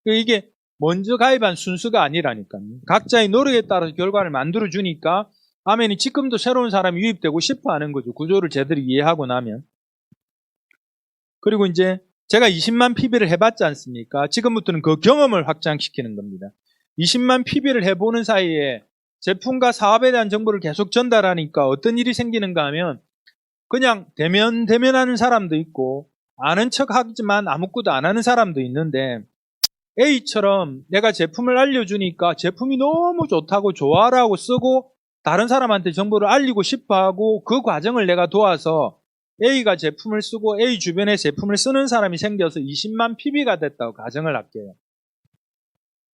이게 먼저 가입한 순서가 아니라니까요. 각자의 노력에 따라서 결과를 만들어주니까 아멘이 지금도 새로운 사람이 유입되고 싶어 하는 거죠. 구조를 제대로 이해하고 나면. 그리고 이제 제가 20만 PB를 해봤지 않습니까? 지금부터는 그 경험을 확장시키는 겁니다. 20만 PB를 해보는 사이에 제품과 사업에 대한 정보를 계속 전달하니까 어떤 일이 생기는가 하면 그냥 대면하는 사람도 있고 아는 척 하지만 아무것도 안 하는 사람도 있는데 A처럼 내가 제품을 알려주니까 제품이 너무 좋다고 좋아라고 쓰고 다른 사람한테 정보를 알리고 싶어하고 그 과정을 내가 도와서 A가 제품을 쓰고 A 주변에 제품을 쓰는 사람이 생겨서 20만 PB가 됐다고 가정을 할게요.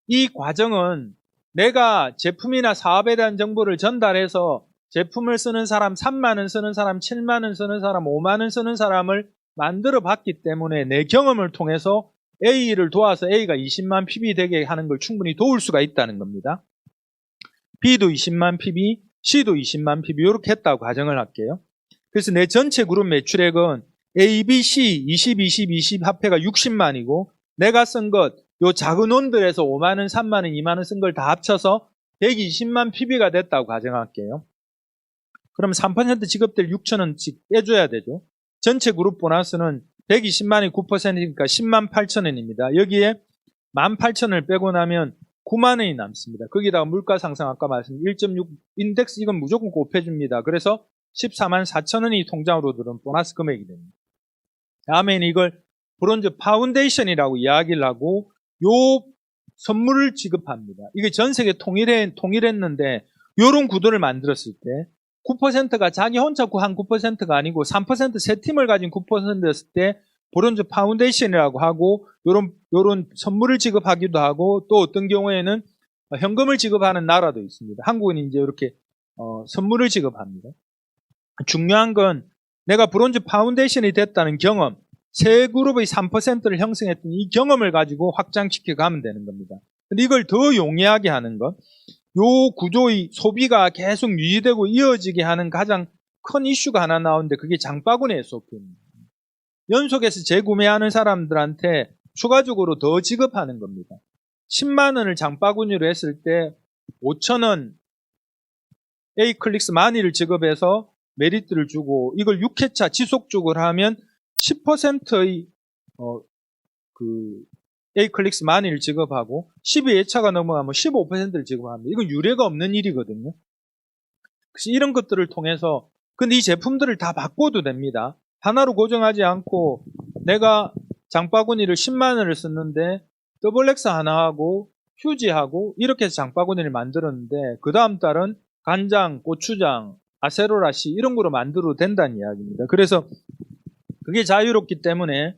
이 과정은 내가 제품이나 사업에 대한 정보를 전달해서 제품을 쓰는 사람 3만 원 쓰는 사람, 7만 원 쓰는 사람, 5만 원 쓰는 사람을 만들어 봤기 때문에 내 경험을 통해서 A를 도와서 A가 20만 PB 되게 하는 걸 충분히 도울 수가 있다는 겁니다. B도 20만 PB, C도 20만 PB 이렇게 했다고 가정을 할게요. 그래서 내 전체 그룹 매출액은 A, B, C 20, 20, 20 합해가 60만이고 내가 쓴 것, 요 작은 원들에서 5만 원, 3만 원, 2만 원 쓴 걸 다 합쳐서 120만 PB가 됐다고 가정할게요. 그럼 3% 지급될 6천원씩 빼줘야 되죠. 전체 그룹 보너스는 120만이 9%니까 10만 8천원입니다. 여기에 18,000원을 빼고 나면 9만 원이 남습니다. 거기다가 물가 상승 아까 말씀 1.6 인덱스 이건 무조건 곱해줍니다. 그래서 14만 4천원이 통장으로 들어온 보너스 금액이 됩니다. 다음에는 이걸 브론즈 파운데이션이라고 이야기를 하고 요 선물을 지급합니다. 이게 전 세계 통일했는데 요런 구도를 만들었을 때 9%가 자기 혼자 한 9%가 아니고 3% 세 팀을 가진 9%였을 때 브론즈 파운데이션이라고 하고 요런 선물을 지급하기도 하고 또 어떤 경우에는 현금을 지급하는 나라도 있습니다. 한국은 이제 이렇게 선물을 지급합니다. 중요한 건 내가 브론즈 파운데이션이 됐다는 경험, 세 그룹의 3%를 형성했던 이 경험을 가지고 확장시켜 가면 되는 겁니다. 근데 이걸 더 용이하게 하는 것, 요 구조의 소비가 계속 유지되고 이어지게 하는 가장 큰 이슈가 하나 나오는데 그게 장바구니 SOP입니다. 연속해서 재구매하는 사람들한테 추가적으로 더 지급하는 겁니다. 10만 원을 장바구니로 했을 때 5천 원 A클릭스 만위를 지급해서 메리트를 주고 이걸 6회차 지속적으로 하면 10%의 A클릭스 만위를 지급하고 12회차가 넘어가면 15%를 지급합니다. 이건 유례가 없는 일이거든요. 그래서 이런 것들을 통해서 근데 이 제품들을 다 바꿔도 됩니다. 하나로 고정하지 않고 내가 장바구니를 10만 원을 썼는데 더블렉스 하나하고 휴지하고 이렇게 해서 장바구니를 만들었는데 그 다음 달은 간장, 고추장, 아세로라씨 이런 거로 만들어도 된다는 이야기입니다. 그래서 그게 자유롭기 때문에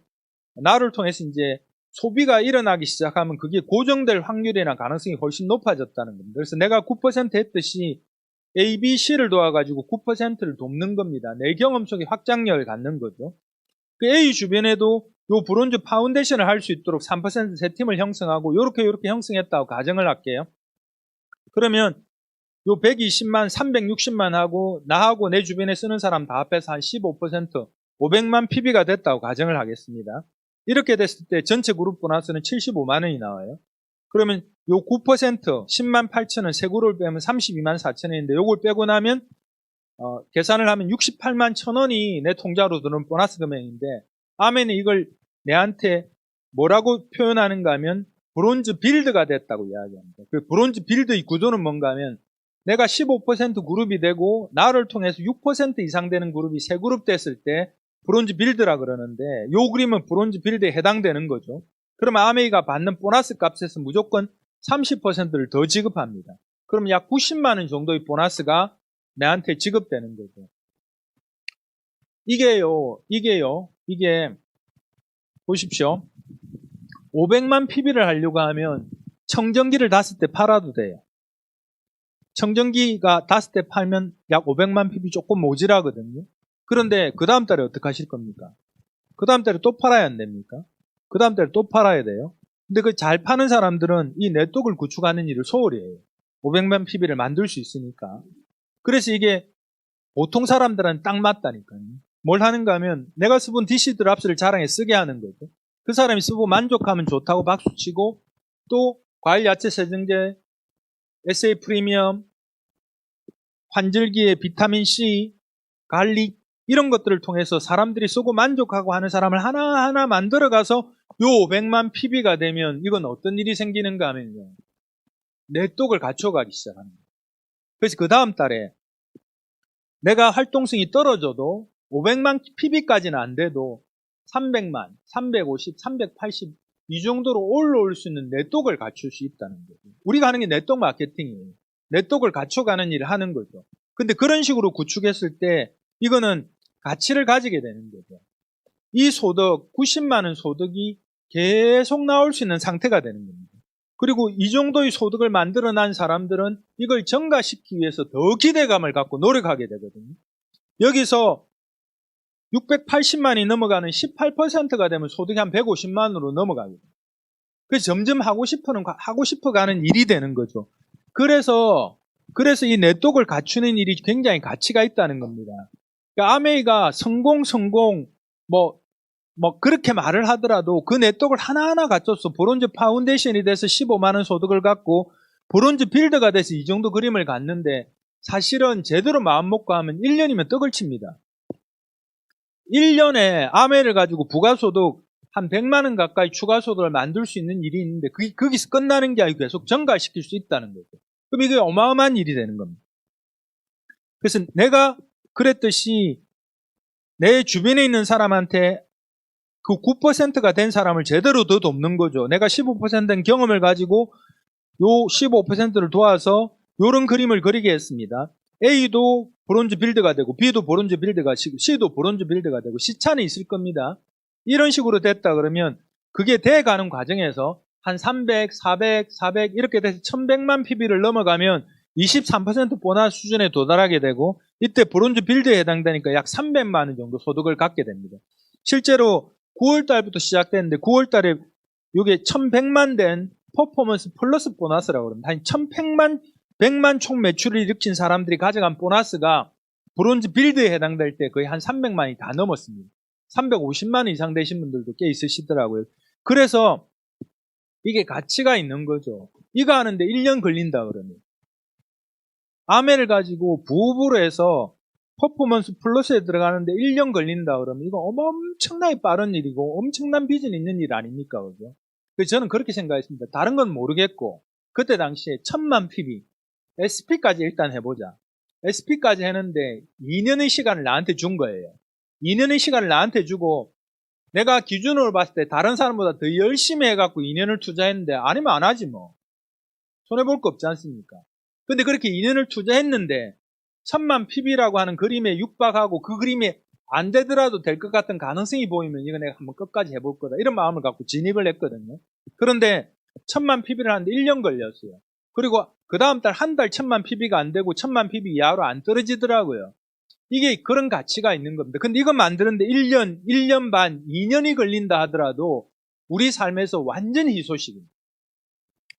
나를 통해서 이제 소비가 일어나기 시작하면 그게 고정될 확률이나 가능성이 훨씬 높아졌다는 겁니다. 그래서 내가 9% 했듯이 A, B, C를 도와가지고 9%를 돕는 겁니다. 내 경험 속에 확장력을 갖는 거죠. 그 A 주변에도 요 브론즈 파운데이션을 할 수 있도록 3% 세 팀을 형성하고 요렇게 형성했다고 가정을 할게요. 그러면 요 120만, 360만 하고 나하고 내 주변에 쓰는 사람 다 합해서 한 15%, 500만 PB가 됐다고 가정을 하겠습니다. 이렇게 됐을 때 전체 그룹 보너스는 75만 원이 나와요. 그러면 요 9%, 10만 8천 원 세 그룹을 빼면 32만 4천 원인데 요걸 빼고 나면 계산을 하면 68만 1천 원이 내 통장으로 들어오는 보너스 금액인데 아멘은 이걸 내한테 뭐라고 표현하는가 하면 브론즈 빌드가 됐다고 이야기합니다. 그 브론즈 빌드의 구조는 뭔가 하면 내가 15% 그룹이 되고 나를 통해서 6% 이상 되는 그룹이 세 그룹 됐을 때 브론즈 빌드라 그러는데 요 그림은 브론즈 빌드에 해당되는 거죠. 그러면 아메이가 받는 보너스 값에서 무조건 30%를 더 지급합니다. 그럼 약 90만 원 정도의 보너스가 내한테 지급되는 거죠. 이게 보십시오. 500만 PB를 하려고 하면 청정기를 5대 팔아도 돼요. 청정기가 5대 팔면 약 500만 PB 조금 모자라거든요. 그런데 그 다음 달에 어떻게 하실 겁니까? 그 다음 달에 또 팔아야 안 됩니까? 그 다음 달에 또 팔아야 돼요. 근데 그 잘 파는 사람들은 이 네트워크를 구축하는 일을 소홀히 해요. 500만 PB를 만들 수 있으니까. 그래서 이게 보통 사람들은 딱 맞다니까요. 뭘 하는가 하면 내가 써본 DC 드랍스를 자랑에 쓰게 하는 거죠. 그 사람이 쓰고 만족하면 좋다고 박수치고 또 과일 야채 세정제, SA 프리미엄, 환절기에 비타민C, 갈릭 이런 것들을 통해서 사람들이 쓰고 만족하고 하는 사람을 하나하나 만들어가서 요 500만 PB가 되면 이건 어떤 일이 생기는가 하면요. 네트워크를 갖춰가기 시작하는 거예요. 그래서 그 다음 달에 내가 활동성이 떨어져도 500만 PB까지는 안 돼도 300만, 350, 380 이 정도로 올라올 수 있는 네트워크를 갖출 수 있다는 거죠. 우리가 하는 게 네트워크 마케팅이에요. 네트워크를 갖춰가는 일을 하는 거죠. 근데 그런 식으로 구축했을 때 이거는 가치를 가지게 되는 거죠. 이 소득, 90만 원 소득이 계속 나올 수 있는 상태가 되는 겁니다. 그리고 이 정도의 소득을 만들어낸 사람들은 이걸 증가시키기 위해서 더 기대감을 갖고 노력하게 되거든요. 여기서 680만이 넘어가는 18%가 되면 소득이 한 150만으로 넘어가게 돼요. 그래서 점점 하고 싶어가는 일이 되는 거죠. 그래서 이 네트워크를 갖추는 일이 굉장히 가치가 있다는 겁니다. 그러니까 아메이가 성공, 그렇게 말을 하더라도 그 네트워크를 하나하나 갖췄어. 브론즈 파운데이션이 돼서 15만원 소득을 갖고 브론즈 빌드가 돼서 이 정도 그림을 갖는데 사실은 제대로 마음 먹고 하면 1년이면 떡을 칩니다. 1년에 아메이를 가지고 부가소득 한 100만원 가까이 추가소득을 만들 수 있는 일이 있는데 그게 거기서 끝나는 게 아니고 계속 증가시킬 수 있다는 거죠. 그럼 이게 어마어마한 일이 되는 겁니다. 그래서 내가 그랬듯이 내 주변에 있는 사람한테 그 9%가 된 사람을 제대로 더 돕는 거죠. 내가 15%된 경험을 가지고 요 15%를 도와서 요런 그림을 그리게 했습니다. A도 브론즈 빌드가 되고 B도 브론즈 빌드가 되고 C도 브론즈 빌드가 되고 C차는 있을 겁니다. 이런 식으로 됐다 그러면 그게 돼가는 과정에서 한 300, 400, 400 이렇게 돼서 1100만 PB를 넘어가면 23% 보너스 수준에 도달하게 되고 이때 브론즈 빌드에 해당되니까 약 300만 원 정도 소득을 갖게 됩니다. 실제로 9월 달부터 시작됐는데 9월 달에 이게 1100만 된 퍼포먼스 플러스 보너스라고 그럽니다. 한 1100만 100만 총 매출을 일으킨 사람들이 가져간 보너스가 브론즈 빌드에 해당될 때 거의 한 300만이 다 넘었습니다. 350만 이상 되신 분들도 꽤 있으시더라고요. 그래서 이게 가치가 있는 거죠. 이거 하는데 1년 걸린다 그러면. 아메를 가지고 부업으로 해서 퍼포먼스 플러스에 들어가는데 1년 걸린다 그러면 이거 엄청나게 빠른 일이고 엄청난 비전 있는 일 아닙니까? 그죠? 그래서 저는 그렇게 생각했습니다. 다른 건 모르겠고 그때 당시에 1000만 PB, SP까지 일단 해보자. SP까지 했는데 2년의 시간을 나한테 준 거예요. 2년의 시간을 나한테 주고 내가 기준으로 봤을 때 다른 사람보다 더 열심히 해갖고 2년을 투자했는데 아니면 안 하지 뭐. 손해볼 거 없지 않습니까? 근데 그렇게 2년을 투자했는데 1000만 PB라고 하는 그림에 육박하고 그 그림이 안 되더라도 될 것 같은 가능성이 보이면 이거 내가 한번 끝까지 해볼 거다. 이런 마음을 갖고 진입을 했거든요. 그런데 1000만 PB를 하는데 1년 걸렸어요. 그리고 그 다음 달 한 달 1000만 PB가 안 되고 1000만 PB 이하로 안 떨어지더라고요. 이게 그런 가치가 있는 겁니다. 근데 이거 만드는데 1년, 1년 반, 2년이 걸린다 하더라도 우리 삶에서 완전히 희소식입니다.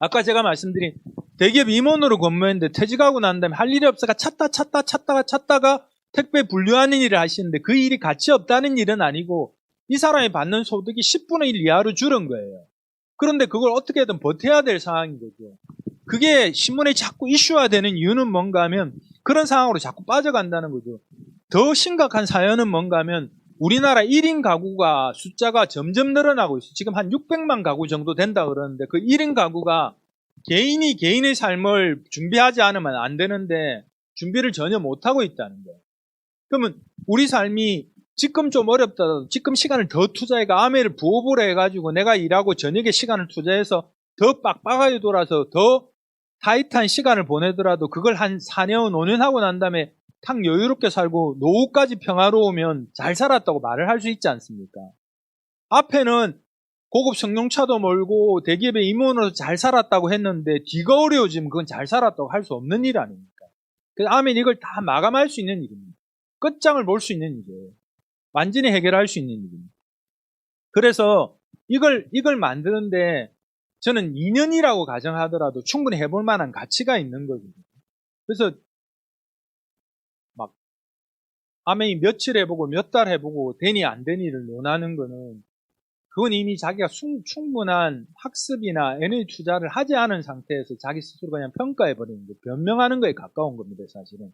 아까 제가 말씀드린 대기업 임원으로 근무했는데 퇴직하고 난 다음에 할 일이 없어가 찾다가 택배 분류하는 일을 하시는데 그 일이 가치 없다는 일은 아니고 이 사람이 받는 소득이 10분의 1 이하로 줄은 거예요. 그런데 그걸 어떻게든 버텨야 될 상황인 거죠. 그게 신문에 자꾸 이슈화되는 이유는 뭔가 하면 그런 상황으로 자꾸 빠져간다는 거죠. 더 심각한 사연은 뭔가 하면 우리나라 1인 가구가 숫자가 점점 늘어나고 있어요. 지금 한 600만 가구 정도 된다 그러는데 그 1인 가구가 개인이 개인의 삶을 준비하지 않으면 안 되는데 준비를 전혀 못하고 있다는 거예요. 그러면 우리 삶이 지금 좀 어렵다도 지금 시간을 더 투자해가 아메를 부업으로 해가지고 내가 일하고 저녁에 시간을 투자해서 더 빡빡하게 돌아서 더 타이트한 시간을 보내더라도 그걸 한 4년, 5년 하고 난 다음에 탁 여유롭게 살고 노후까지 평화로우면 잘 살았다고 말을 할 수 있지 않습니까? 앞에는 고급 승용차도 몰고 대기업의 임원으로 잘 살았다고 했는데 뒤가 어려워지면 그건 잘 살았다고 할 수 없는 일 아닙니까? 그래서 아멘 이걸 다 마감할 수 있는 일입니다. 끝장을 볼 수 있는 일이에요. 완전히 해결할 수 있는 일입니다. 그래서 이걸 만드는데 저는 2년이라고 가정하더라도 충분히 해볼 만한 가치가 있는 거거든요. 그래서 막 아멘이 며칠 해보고 몇 달 해보고 되니 안 되니를 논하는 거는 그건 이미 자기가 충분한 학습이나 에너지 투자를 하지 않은 상태에서 자기 스스로 그냥 평가해버리는 거, 변명하는 거에 가까운 겁니다, 사실은.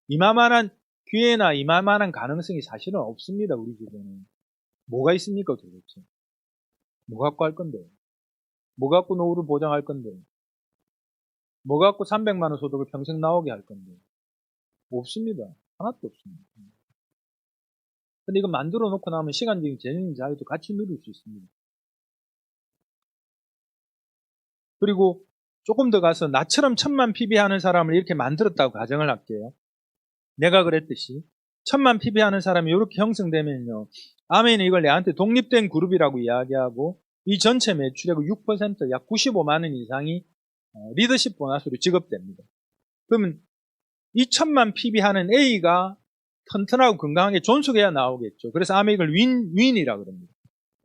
이만한 기회나 이만한 가능성이 사실은 없습니다, 우리 주변에. 뭐가 있습니까, 도대체? 뭐 갖고 할 건데? 뭐 갖고 노후를 보장할 건데? 뭐 갖고 300만 원 소득을 평생 나오게 할 건데? 없습니다. 하나도 없습니다. 근데 이거 만들어 놓고 나면 시간적인 재능인 자유도 같이 누릴 수 있습니다. 그리고 조금 더 가서 나처럼 1000만 PB 하는 사람을 이렇게 만들었다고 가정을 할게요. 내가 그랬듯이 1000만 PB 하는 사람이 이렇게 형성되면요. 아멘은 이걸 내한테 독립된 그룹이라고 이야기하고 이 전체 매출액의 6%, 약 95만 원 이상이 리더십 보너스로 지급됩니다. 그러면 이 1000만 PB 하는 A가 튼튼하고 건강하게 존속해야 나오겠죠. 그래서 아멘 이걸 윈이라고 그럽니다.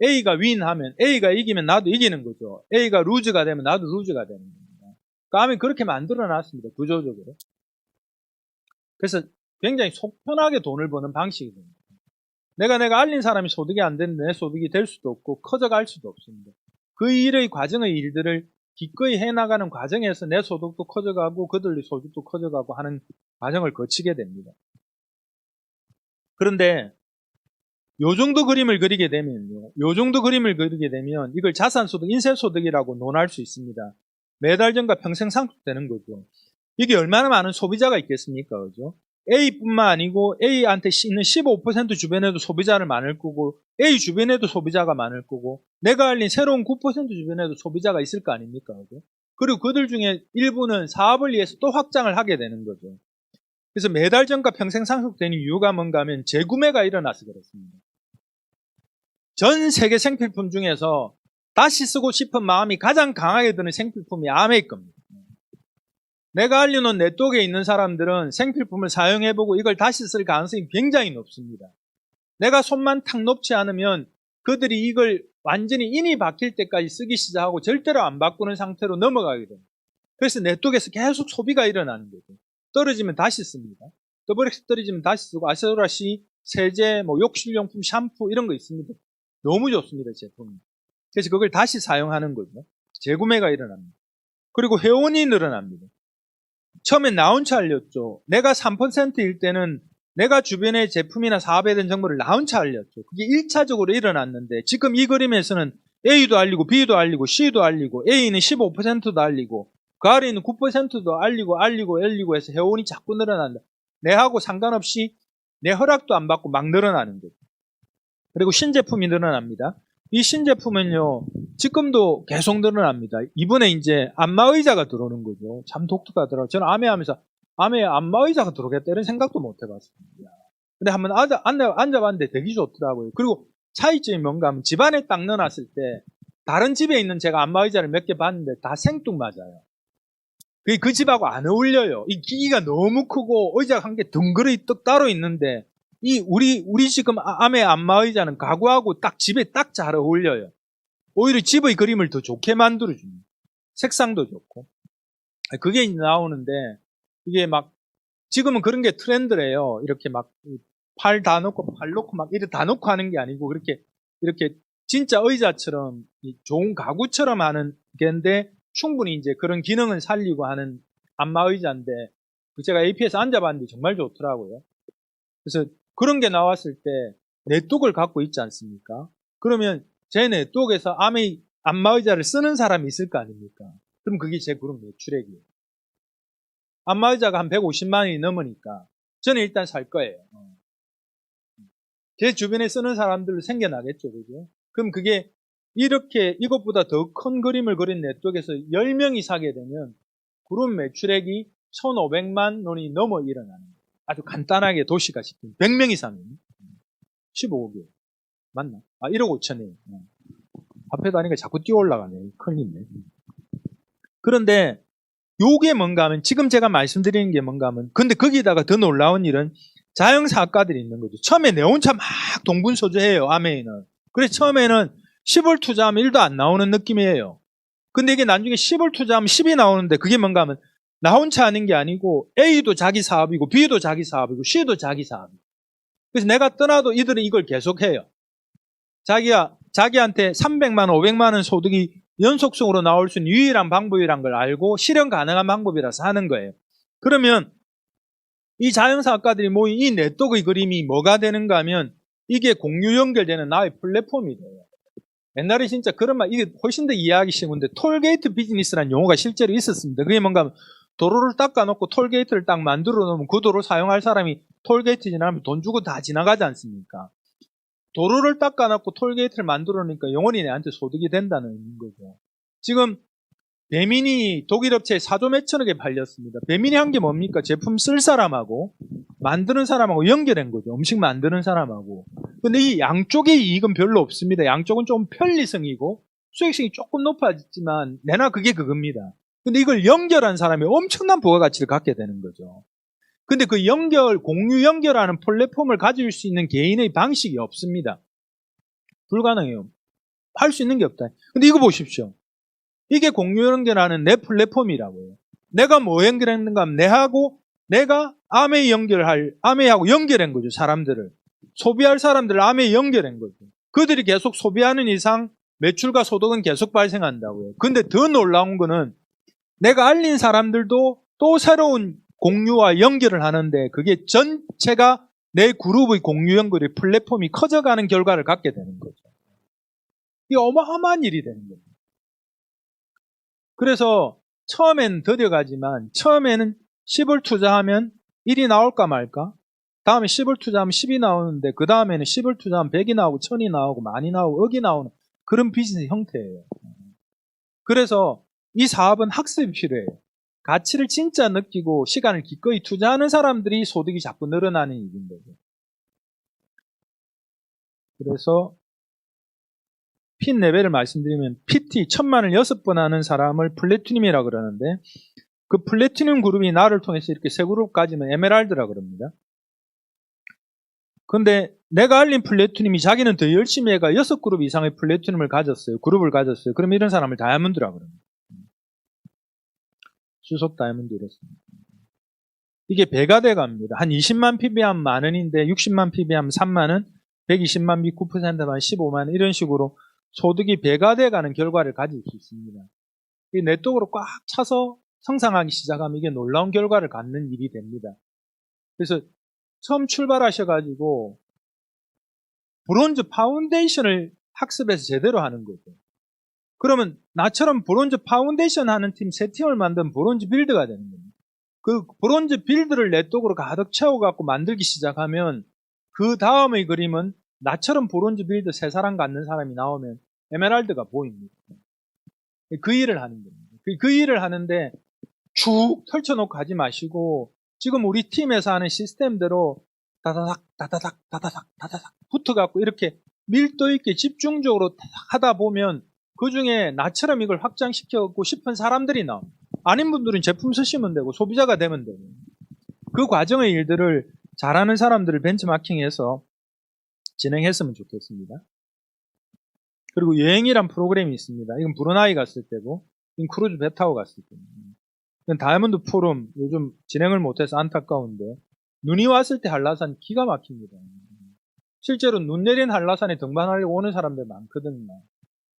A가 윈하면 A가 이기면 나도 이기는 거죠. A가 루즈가 되면 나도 루즈가 되는 겁니다. 그 아멘 그렇게 만들어 놨습니다. 구조적으로. 그래서 굉장히 속편하게 돈을 버는 방식이 됩니다. 내가 알린 사람이 소득이 안 되는데 내 소득이 될 수도 없고 커져갈 수도 없습니다. 그 일의 과정의 일들을 기꺼이 해나가는 과정에서 내 소득도 커져가고 그들의 소득도 커져가고 하는 과정을 거치게 됩니다. 그런데 요 정도 그림을 그리게 되면요. 이걸 자산소득, 인세소득이라고 논할 수 있습니다. 매달 전과 평생 상속되는 거죠. 이게 얼마나 많은 소비자가 있겠습니까? 그죠? A뿐만 아니고 A한테 있는 15% 주변에도 소비자를 많을 거고 A 주변에도 소비자가 많을 거고 내가 알린 새로운 9% 주변에도 소비자가 있을 거 아닙니까? 그죠? 그리고 그들 중에 일부는 사업을 위해서 또 확장을 하게 되는 거죠. 그래서 매달 전과 평생 상속되는 이유가 뭔가 하면 재구매가 일어나서 그렇습니다. 전 세계 생필품 중에서 다시 쓰고 싶은 마음이 가장 강하게 드는 생필품이 아메일 겁니다. 내가 알려놓은 네트워크에 있는 사람들은 생필품을 사용해보고 이걸 다시 쓸 가능성이 굉장히 높습니다. 내가 손만 탁 놓지 않으면 그들이 이걸 완전히 인이 바뀔 때까지 쓰기 시작하고 절대로 안 바꾸는 상태로 넘어가게 됩니다. 그래서 네트워크에서 계속 소비가 일어나는 거죠. 떨어지면 다시 씁니다. 더블엑스 떨어지면 다시 쓰고, 아세도라시, 세제, 뭐 욕실용품, 샴푸 이런 거 있습니다. 너무 좋습니다, 제품이. 그래서 그걸 다시 사용하는 거죠. 재구매가 일어납니다. 그리고 회원이 늘어납니다. 처음에 라운치 알렸죠. 내가 3%일 때는 내가 주변의 제품이나 사업에 대한 정보를 라운치 알렸죠. 그게 1차적으로 일어났는데 지금 이 그림에서는 A도 알리고 B도 알리고 C도 알리고 A는 15%도 알리고 그 아래 있는 9%도 알리고 해서 회원이 자꾸 늘어난다. 내하고 상관없이 내 허락도 안 받고 막 늘어나는 거죠. 그리고 신제품이 늘어납니다. 이 신제품은요, 지금도 계속 늘어납니다. 이번에 이제 안마의자가 들어오는 거죠. 참 독특하더라고요. 저는 암에하면서 암에 안마의자가 들어오겠다 이런 생각도 못 해봤습니다. 근데 한번 앉아봤는데 되게 좋더라고요. 그리고 차이점이 뭔가 하면 집안에 딱 넣어놨을 때 다른 집에 있는 제가 안마의자를 몇 개 봤는데 다 생뚱맞아요. 그 집하고 안 어울려요. 이 기기가 너무 크고 의자가 한 개 덩그러니 떡 따로 있는데 우리 지금 암의 안마의자는 가구하고 딱 집에 딱 잘 어울려요. 오히려 집의 그림을 더 좋게 만들어줍니다. 색상도 좋고. 그게 이제 나오는데 이게 막 지금은 그런 게 트렌드래요. 이렇게 막 팔 다 놓고 발 놓고 막 이렇게 다 놓고 하는 게 아니고 이렇게 진짜 의자처럼 좋은 가구처럼 하는 게인데 충분히 이제 그런 기능을 살리고 하는 안마의자인데 제가 AP에서 앉아봤는데 정말 좋더라고요. 그래서 그런 게 나왔을 때 네트워크를 갖고 있지 않습니까? 그러면 제 네트워크에서 안마의자를 쓰는 사람이 있을 거 아닙니까? 그럼 그게 제 그룹 매출액이에요. 안마의자가 한 150만 원이 넘으니까 저는 일단 살 거예요. 제 주변에 쓰는 사람들 생겨나겠죠, 그죠? 그럼 그게 이렇게 이것보다 더 큰 그림을 그린 네트워크에서 10명이 사게 되면 그룹 매출액이 1,500만 원이 넘어 일어나는 거예요. 아주 간단하게 도시가 싶은 100명이 사면 15억이에요. 맞나? 1억 5천이에요. 앞에도 하니까 자꾸 뛰어 올라가네. 큰일이네. 그런데 요게 뭔가 하면 지금 제가 말씀드리는 게 뭔가 하면 근데 거기다가 더 놀라운 일은 자영사업가들이 있는 거죠. 처음에 내 혼자 막 동분서주해요. 아메이는. 그래서 처음에는 10을 투자하면 1도 안 나오는 느낌이에요. 근데 이게 나중에 10을 투자하면 10이 나오는데 그게 뭔가 하면 나 혼자 하는 게 아니고 A도 자기 사업이고 B도 자기 사업이고 C도 자기 사업이고 그래서 내가 떠나도 이들은 이걸 계속해요. 자기한테 300만 원, 500만 원 소득이 연속성으로 나올 수 있는 유일한 방법이란 걸 알고 실현 가능한 방법이라서 하는 거예요. 그러면 이 자영사업가들이 모인 이 네트워크의 그림이 뭐가 되는가 하면 이게 공유 연결되는 나의 플랫폼이 돼요. 옛날에 진짜 그런 말, 이게 훨씬 더 이해하기 쉬운데 톨게이트 비즈니스라는 용어가 실제로 있었습니다. 그게 뭔가 하면 도로를 닦아놓고 톨게이트를 딱 만들어 놓으면 그 도로 사용할 사람이 톨게이트 지나면 돈 주고 다 지나가지 않습니까? 도로를 닦아놓고 톨게이트를 만들어 놓으니까 영원히 내한테 소득이 된다는 의미인 거죠. 지금 배민이 독일 업체에 4조 몇천억에 팔렸습니다. 배민이 한 게 뭡니까? 제품 쓸 사람하고 만드는 사람하고 연결한 거죠. 음식 만드는 사람하고. 근데 이 양쪽의 이익은 별로 없습니다. 양쪽은 좀 편리성이고 수익성이 조금 높아졌지만 내나 그게 그겁니다. 근데 이걸 연결한 사람이 엄청난 부가가치를 갖게 되는 거죠. 근데 그 공유 연결하는 플랫폼을 가질 수 있는 개인의 방식이 없습니다. 불가능해요. 할 수 있는 게 없다. 근데 이거 보십시오. 이게 공유 연결하는 내 플랫폼이라고요. 내가 뭐 연결했는가 하면 내가 아메이하고 연결한 거죠. 사람들을. 소비할 사람들을 아메이 연결한 거죠. 그들이 계속 소비하는 이상 매출과 소득은 계속 발생한다고요. 근데 더 놀라운 거는 내가 알린 사람들도 또 새로운 공유와 연결을 하는데 그게 전체가 내 그룹의 공유 연결의 플랫폼이 커져가는 결과를 갖게 되는 거죠. 이게 어마어마한 일이 되는 거예요. 그래서 처음엔 더뎌가지만 처음에는 10을 투자하면 1이 나올까 말까? 다음에 10을 투자하면 10이 나오는데 그 다음에는 10을 투자하면 100이 나오고 1000이 나오고 만이 나오고 억이 나오는 그런 비즈니스 형태예요. 그래서 이 사업은 학습이 필요해요. 가치를 진짜 느끼고 시간을 기꺼이 투자하는 사람들이 소득이 자꾸 늘어나는 일인 거죠. 그래서 핀 레벨을 말씀드리면 PT 1000만을 6번 하는 사람을 플래티늄이라고 그러는데 그 플래티늄 그룹이 나를 통해서 이렇게 세 그룹까지는 에메랄드라고 그럽니다. 근데 내가 알린 플래티늄이 자기는 더 열심히 해가 6그룹 이상의 플래티늄을 가졌어요. 그룹을 가졌어요. 그럼 이런 사람을 다이아몬드라고 그럽니다. 수속 다이아몬드 이렇습니다. 이게 배가 돼 갑니다. 한 20만 ppm 만 원인데 60만 ppm 3만 원, 120만 미 9%만 15만 원 이런 식으로 소득이 배가 돼 가는 결과를 가질 수 있습니다. 이 네트워크로 꽉 차서 성장하기 시작하면 이게 놀라운 결과를 갖는 일이 됩니다. 그래서 처음 출발하셔가지고 브론즈 파운데이션을 학습해서 제대로 하는 거죠. 그러면 나처럼 브론즈 파운데이션 하는 팀 3팀을 만든 브론즈 빌드가 되는 겁니다. 그 브론즈 빌드를 네트워크로 가득 채워갖고 만들기 시작하면 그 다음의 그림은 나처럼 브론즈 빌드 3사람 갖는 사람이 나오면 에메랄드가 보입니다. 그 일을 하는 겁니다. 그 일을 하는데 쭉 펼쳐놓고 하지 마시고 지금 우리 팀에서 하는 시스템대로 다다닥 다다닥 다다닥 다다닥 붙어갖고 이렇게 밀도 있게 집중적으로 하다 보면 그 중에 나처럼 이걸 확장시키고 싶은 사람들이 나옵니다. 아닌 분들은 제품 쓰시면 되고 소비자가 되면 되고 그 과정의 일들을 잘하는 사람들을 벤치마킹해서 진행했으면 좋겠습니다. 그리고 여행이란 프로그램이 있습니다. 이건 브루나이 갔을 때고 이건 크루즈 배 타고 갔을 때입니다. 이건 다이아몬드 포럼 요즘 진행을 못해서 안타까운데 눈이 왔을 때 한라산 기가 막힙니다. 실제로 눈 내린 한라산에 등반하려고 오는 사람들 많거든요.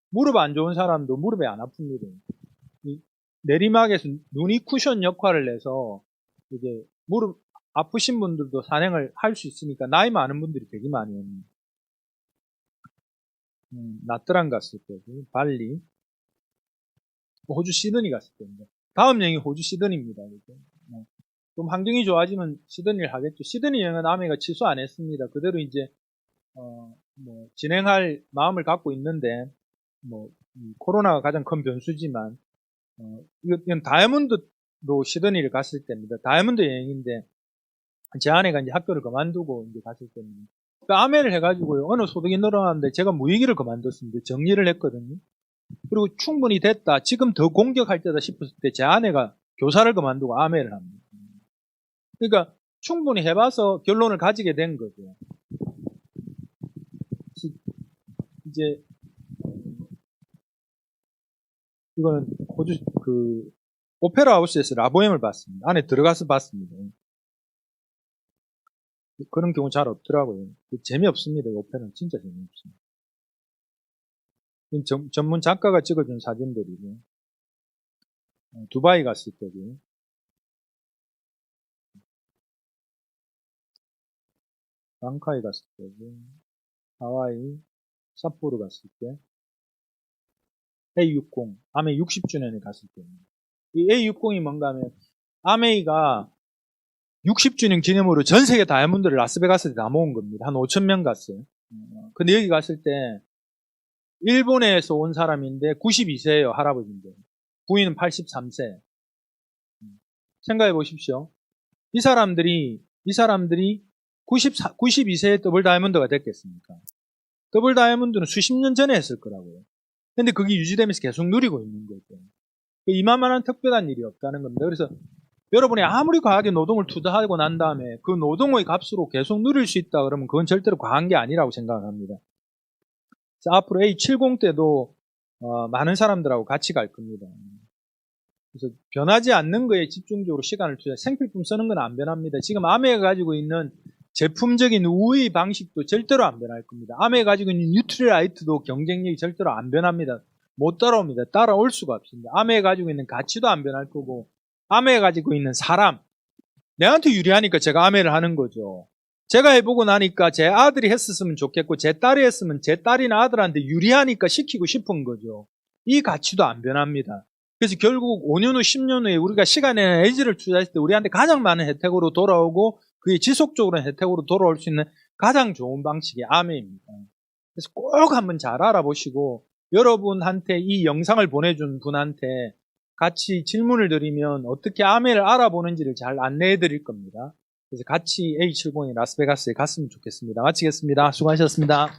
무릎 안 좋은 사람도 무릎에 안 아픕니다. 내리막에서 눈이 쿠션 역할을 해서 이제 무릎 아프신 분들도 산행을 할 수 있으니까 나이 많은 분들이 되게 많이 옵니다. 나트랑 갔을 때고 발리, 호주 시드니 갔을 때입니다. 다음 여행이 호주 시드니입니다. 좀 환경이 좋아지면 시드니를 하겠죠. 시드니 여행은 아메가 취소 안 했습니다. 그대로 이제 진행할 마음을 갖고 있는데 코로나가 가장 큰 변수지만 이건 다이아몬드로 시드니를 갔을 때입니다. 다이아몬드 여행인데 제 아내가 이제 학교를 그만두고 이제 갔을 때입니다. 그 아메를 해가지고요. 어느 소득이 늘어났는데 제가 무이기를 그만뒀습니다. 정리를 했거든요. 그리고 충분히 됐다. 지금 더 공격할 때다 싶었을 때 제 아내가 교사를 그만두고 아메를 합니다. 그러니까 충분히 해봐서 결론을 가지게 된 거죠. 이제 이거는 호주 오페라 하우스에서 라보엠을 봤습니다. 안에 들어가서 봤습니다. 그런 경우 잘 없더라고요. 재미없습니다. 오페라는 진짜 재미없습니다. 전문 작가가 찍어준 사진들이고 두바이 갔을 때고 방카이 갔을 때고 하와이 삿포로 갔을 때 A60 아메이 60주년에 갔을 때입니다. 이 A60이 뭔가 하면 아메이가 60주년 기념으로 전 세계 다이아몬드를 라스베가스에 다 모은 겁니다. 한 5,000명 갔어요. 근데 여기 갔을 때 일본에서 온 사람인데 92세예요. 할아버지인데 부인은 83세. 생각해 보십시오. 이 사람들이 92세에 더블 다이아몬드가 됐겠습니까? 더블 다이아몬드는 수십 년 전에 했을 거라고요. 근데 그게 유지되면서 계속 누리고 있는 거죠. 이만한 특별한 일이 없다는 겁니다. 그래서 여러분이 아무리 과하게 노동을 투자하고 난 다음에 그 노동의 값으로 계속 누릴 수 있다 그러면 그건 절대로 과한 게 아니라고 생각합니다. 그래서 앞으로 A70 때도 많은 사람들하고 같이 갈 겁니다. 그래서 변하지 않는 거에 집중적으로 시간을 투자. 생필품 쓰는 건 안 변합니다. 지금 아메가 가지고 있는 제품적인 우위 방식도 절대로 안 변할 겁니다. 아메가 가지고 있는 뉴트리라이트도 경쟁력이 절대로 안 변합니다. 못 따라옵니다. 따라올 수가 없습니다. 아메가 가지고 있는 가치도 안 변할 거고 아메가 가지고 있는 사람 내한테 유리하니까 제가 아메를 하는 거죠. 제가 해보고 나니까 제 아들이 했었으면 좋겠고 제 딸이 했으면 제 딸이나 아들한테 유리하니까 시키고 싶은 거죠. 이 가치도 안 변합니다. 그래서 결국 5년 후 10년 후에 우리가 시간이나 에너지를 투자했을 때 우리한테 가장 많은 혜택으로 돌아오고 그게 지속적으로 혜택으로 돌아올 수 있는 가장 좋은 방식이 아메입니다. 그래서 꼭 한번 잘 알아보시고 여러분한테 이 영상을 보내준 분한테 같이 질문을 드리면 어떻게 아메를 알아보는지를 잘 안내해 드릴 겁니다. 그래서 같이 A70이 라스베가스에 갔으면 좋겠습니다. 마치겠습니다. 수고하셨습니다.